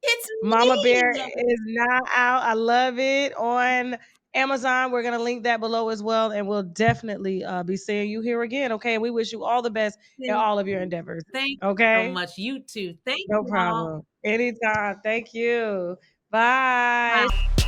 Speaker 2: It's
Speaker 1: Mama
Speaker 2: me.
Speaker 1: Bear is now out. I love it on Amazon. We're going to link that below as well. And we'll definitely be seeing you here again. Okay. We wish you all the best in all of your endeavors.
Speaker 2: Thank
Speaker 1: okay?
Speaker 2: you so much. You too. Thank
Speaker 1: No
Speaker 2: you.
Speaker 1: problem. Anytime. Thank you. Bye.
Speaker 2: Bye.